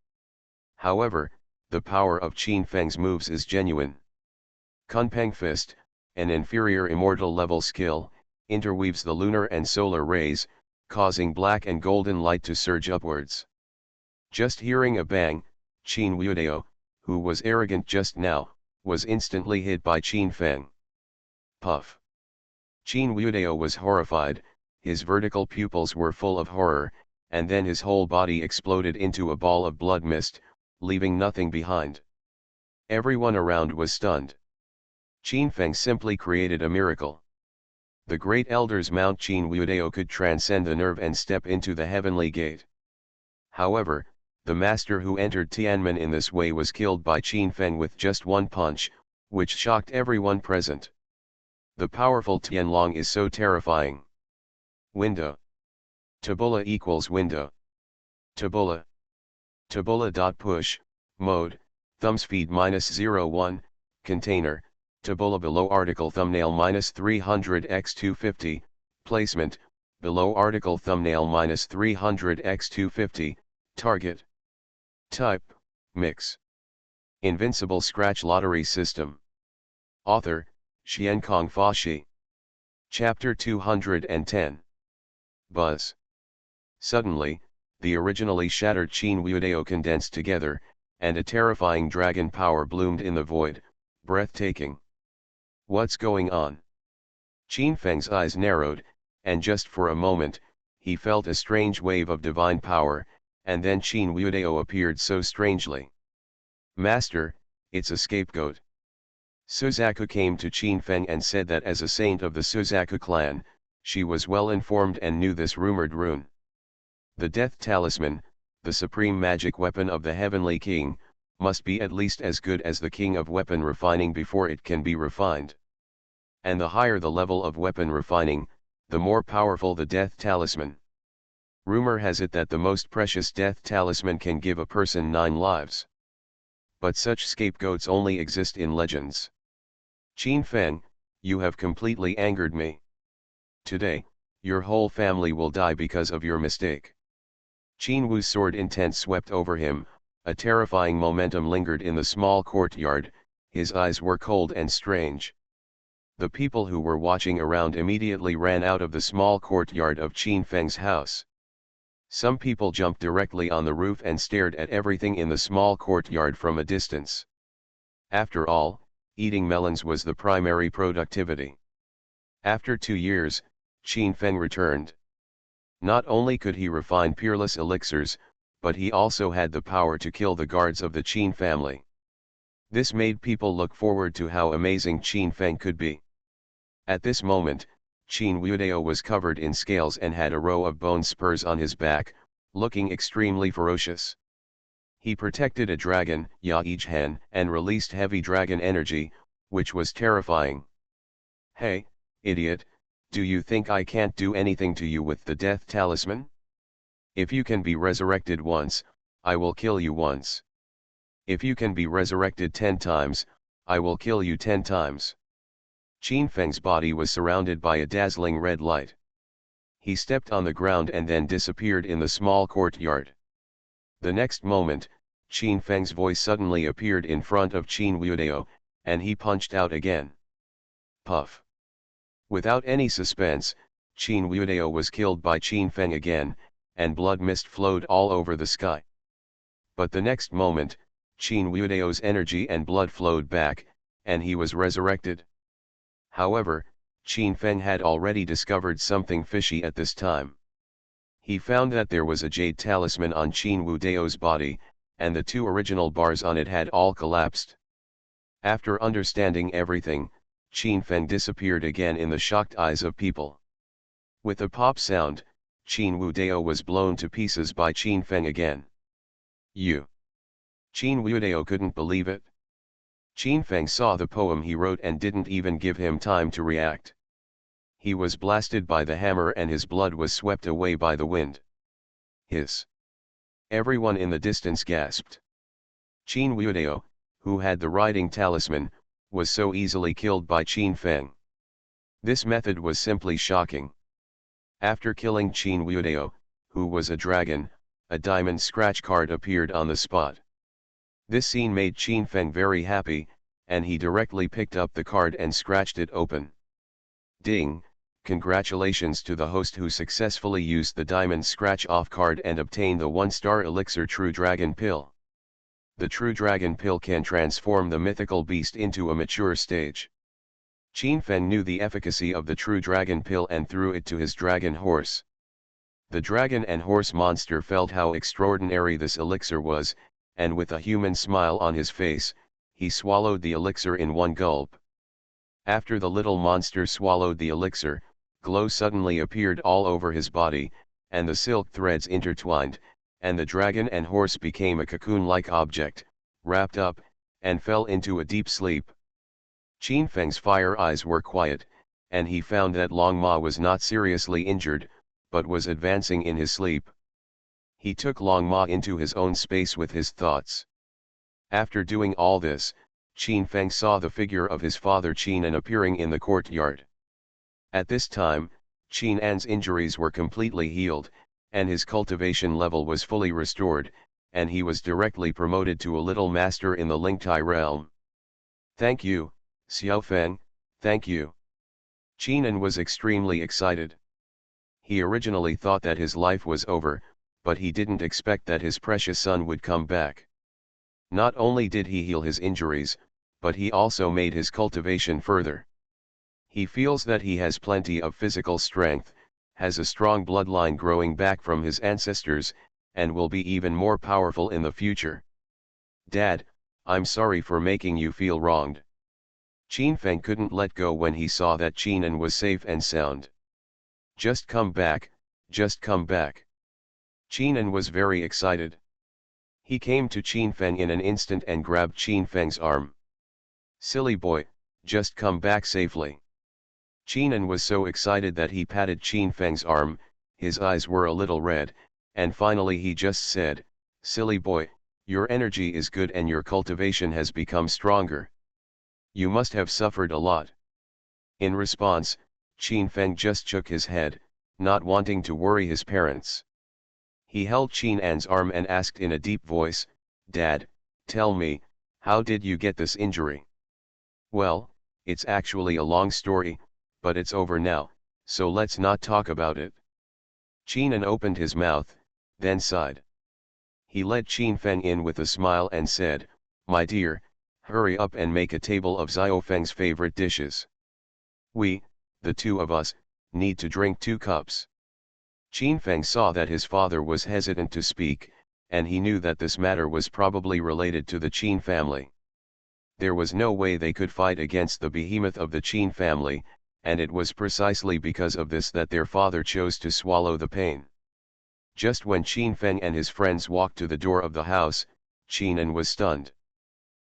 However, the power of Qin Feng's moves is genuine. Kunpeng Fist, an inferior immortal level skill, interweaves the lunar and solar rays, causing black and golden light to surge upwards. Just hearing a bang, Qin Wuodao, who was arrogant just now, was instantly hit by Qin Feng. Puff! Qin Wuodao was horrified, his vertical pupils were full of horror, and then his whole body exploded into a ball of blood mist, leaving nothing behind. Everyone around was stunned. Qin Feng simply created a miracle. The great elders Mount Qin Wuodao could transcend the nerve and step into the heavenly gate. However, the master who entered Tianmen in this way was killed by Qin Feng with just one punch, which shocked everyone present. The powerful Tianlong is so terrifying. Window. Tabula equals window. Tabula. Tabula.push, mode, thumbspeed -01, container, tabula below article thumbnail -300x250, placement, below article thumbnail -300x250, target. Type, mix. Invincible Scratch Lottery System. Author, Xiankong Fa Shi. Chapter 210. Buzz. Suddenly, the originally shattered Qin Wudao condensed together, and a terrifying dragon power bloomed in the void, breathtaking. What's going on? Qin Feng's eyes narrowed, and just for a moment, he felt a strange wave of divine power, and then Qin Wudao appeared so strangely. Master, it's a scapegoat. Suzaku came to Qin Feng and said that as a saint of the Suzaku clan, she was well informed and knew this rumored rune. The Death Talisman, the supreme magic weapon of the Heavenly King, must be at least as good as the King of Weapon Refining before it can be refined. And the higher the level of weapon refining, the more powerful the Death Talisman. Rumor has it that the most precious Death Talisman can give a person 9 lives. But such scapegoats only exist in legends. Qin Feng, you have completely angered me. Today, your whole family will die because of your mistake. Qin Wu's sword intent swept over him, a terrifying momentum lingered in the small courtyard, his eyes were cold and strange. The people who were watching around immediately ran out of the small courtyard of Qin Feng's house. Some people jumped directly on the roof and stared at everything in the small courtyard from a distance. After all, eating melons was the primary productivity. After 2 years, Qin Feng returned. Not only could he refine peerless elixirs, but he also had the power to kill the guards of the Qin family. This made people look forward to how amazing Qin Feng could be. At this moment, Qin Wudao was covered in scales and had a row of bone spurs on his back, looking extremely ferocious. He protected a dragon, Ya Ijhan, and released heavy dragon energy, which was terrifying. Hey, idiot, do you think I can't do anything to you with the Death Talisman? If you can be resurrected once, I will kill you once. If you can be resurrected 10 times, I will kill you 10 times. Qin Feng's body was surrounded by a dazzling red light. He stepped on the ground and then disappeared in the small courtyard. The next moment, Qin Feng's voice suddenly appeared in front of Qin Wudao, and he punched out again. Puff. Without any suspense, Qin Wudao was killed by Qin Feng again, and blood mist flowed all over the sky. But the next moment, Qin Wudao's energy and blood flowed back, and he was resurrected. However, Qin Feng had already discovered something fishy at this time. He found that there was a jade talisman on Qin Wudao's body, and the 2 original bars on it had all collapsed. After understanding everything, Qin Feng disappeared again in the shocked eyes of people. With a pop sound, Qin Wudao was blown to pieces by Qin Feng again. Qin Wudao couldn't believe it. Qin Feng saw the poem he wrote and didn't even give him time to react. He was blasted by the hammer and his blood was swept away by the wind. Hiss! Everyone in the distance gasped. Qin Wudao, who had the writing talisman, was so easily killed by Qin Feng. This method was simply shocking. After killing Qin Wudao, who was a dragon, a diamond scratch card appeared on the spot. This scene made Qin Feng very happy, and he directly picked up the card and scratched it open. Ding! Congratulations to the host who successfully used the diamond scratch off card and obtained the 1-star elixir True Dragon Pill. The True Dragon Pill can transform the mythical beast into a mature stage. Qin Feng knew the efficacy of the True Dragon Pill and threw it to his dragon horse. The dragon and horse monster felt how extraordinary this elixir was, and with a human smile on his face, he swallowed the elixir in one gulp. After the little monster swallowed the elixir, glow suddenly appeared all over his body, and the silk threads intertwined, and the dragon and horse became a cocoon-like object, wrapped up, and fell into a deep sleep. Qin Feng's fire eyes were quiet, and he found that Long Ma was not seriously injured, but was advancing in his sleep. He took Long Ma into his own space with his thoughts. After doing all this, Qin Feng saw the figure of his father Qin An appearing in the courtyard. At this time, Qin An's injuries were completely healed, and his cultivation level was fully restored, and he was directly promoted to a little master in the Lingtai realm. Thank you, Xiao Feng, thank you. Qin An was extremely excited. He originally thought that his life was over, but he didn't expect that his precious son would come back. Not only did he heal his injuries, but he also made his cultivation further. He feels that he has plenty of physical strength, has a strong bloodline growing back from his ancestors, and will be even more powerful in the future. Dad, I'm sorry for making you feel wronged. Qinfeng couldn't let go when he saw that Qinan was safe and sound. Just come back, just come back. Qinan was very excited. He came to Qinfeng in an instant and grabbed Qinfeng's arm. Silly boy, just come back safely. Qinan was so excited that he patted Qinfeng's arm, his eyes were a little red, and finally he just said, silly boy, your energy is good and your cultivation has become stronger. You must have suffered a lot. In response, Qinfeng just shook his head, not wanting to worry his parents. He held Qinan's arm and asked in a deep voice, Dad, tell me, how did you get this injury? Well, it's actually a long story, but it's over now, so let's not talk about it. Qinan opened his mouth, then sighed. He led Qinfeng in with a smile and said, my dear, hurry up and make a table of Xiaofeng's favorite dishes. We, the two of us, need to drink 2 cups. Qinfeng saw that his father was hesitant to speak, and he knew that this matter was probably related to the Qin family. There was no way they could fight against the behemoth of the Qin family, and it was precisely because of this that their father chose to swallow the pain. Just when Qinfeng and his friends walked to the door of the house, Qinan was stunned.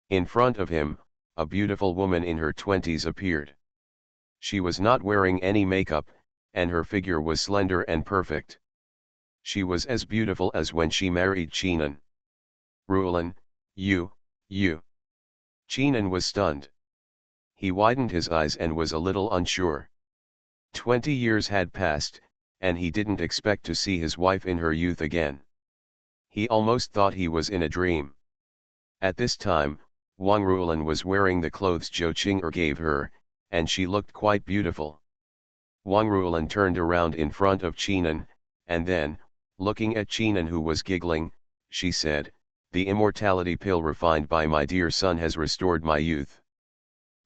In front of him, a beautiful woman in her 20s appeared. She was not wearing any makeup, and her figure was slender and perfect. She was as beautiful as when she married Qinan. Rulan, you. Qinan was stunned. He widened his eyes and was a little unsure. 20 years had passed, and he didn't expect to see his wife in her youth again. He almost thought he was in a dream. At this time, Wang Rulan was wearing the clothes Zhou Qing'er gave her, and she looked quite beautiful. Wang Rulan turned around in front of Qinan, and then, looking at Qinan who was giggling, she said, the immortality pill refined by my dear son has restored my youth.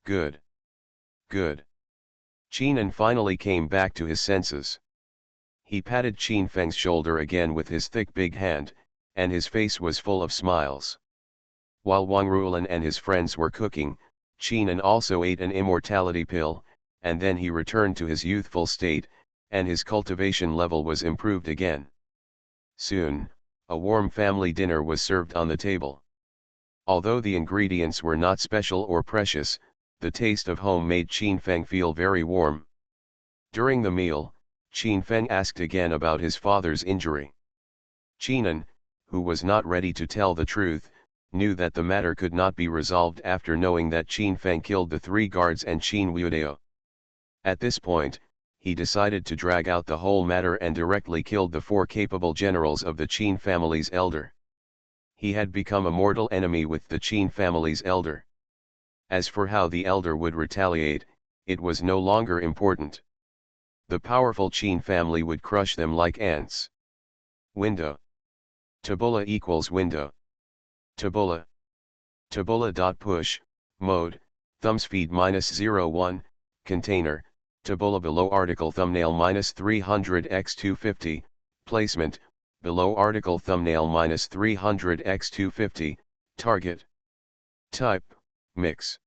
Good. Good. Qinan finally came back to his senses. He patted Qinfeng's shoulder again with his thick big hand, and his face was full of smiles. While Wang Rulan and his friends were cooking, Qinan also ate an immortality pill, and then he returned to his youthful state, and his cultivation level was improved again. Soon, a warm family dinner was served on the table. Although the ingredients were not special or precious, the taste of home made Qinfeng feel very warm. During the meal, Qinfeng asked again about his father's injury. Qinan, who was not ready to tell the truth, knew that the matter could not be resolved after knowing that Qinfeng killed the 3 guards and Qin Wuodao. At this point, he decided to drag out the whole matter and directly killed the 4 capable generals of the Qin family's elder. He had become a mortal enemy with the Qin family's elder. As for how the elder would retaliate, it was no longer important. The powerful Qin family would crush them like ants. Window. Tabula equals window. Tabula. Tabula.push, mode, thumbspeed -01, container, tabula below article thumbnail -300x250, placement, below article thumbnail -300x250, target. Type, mix.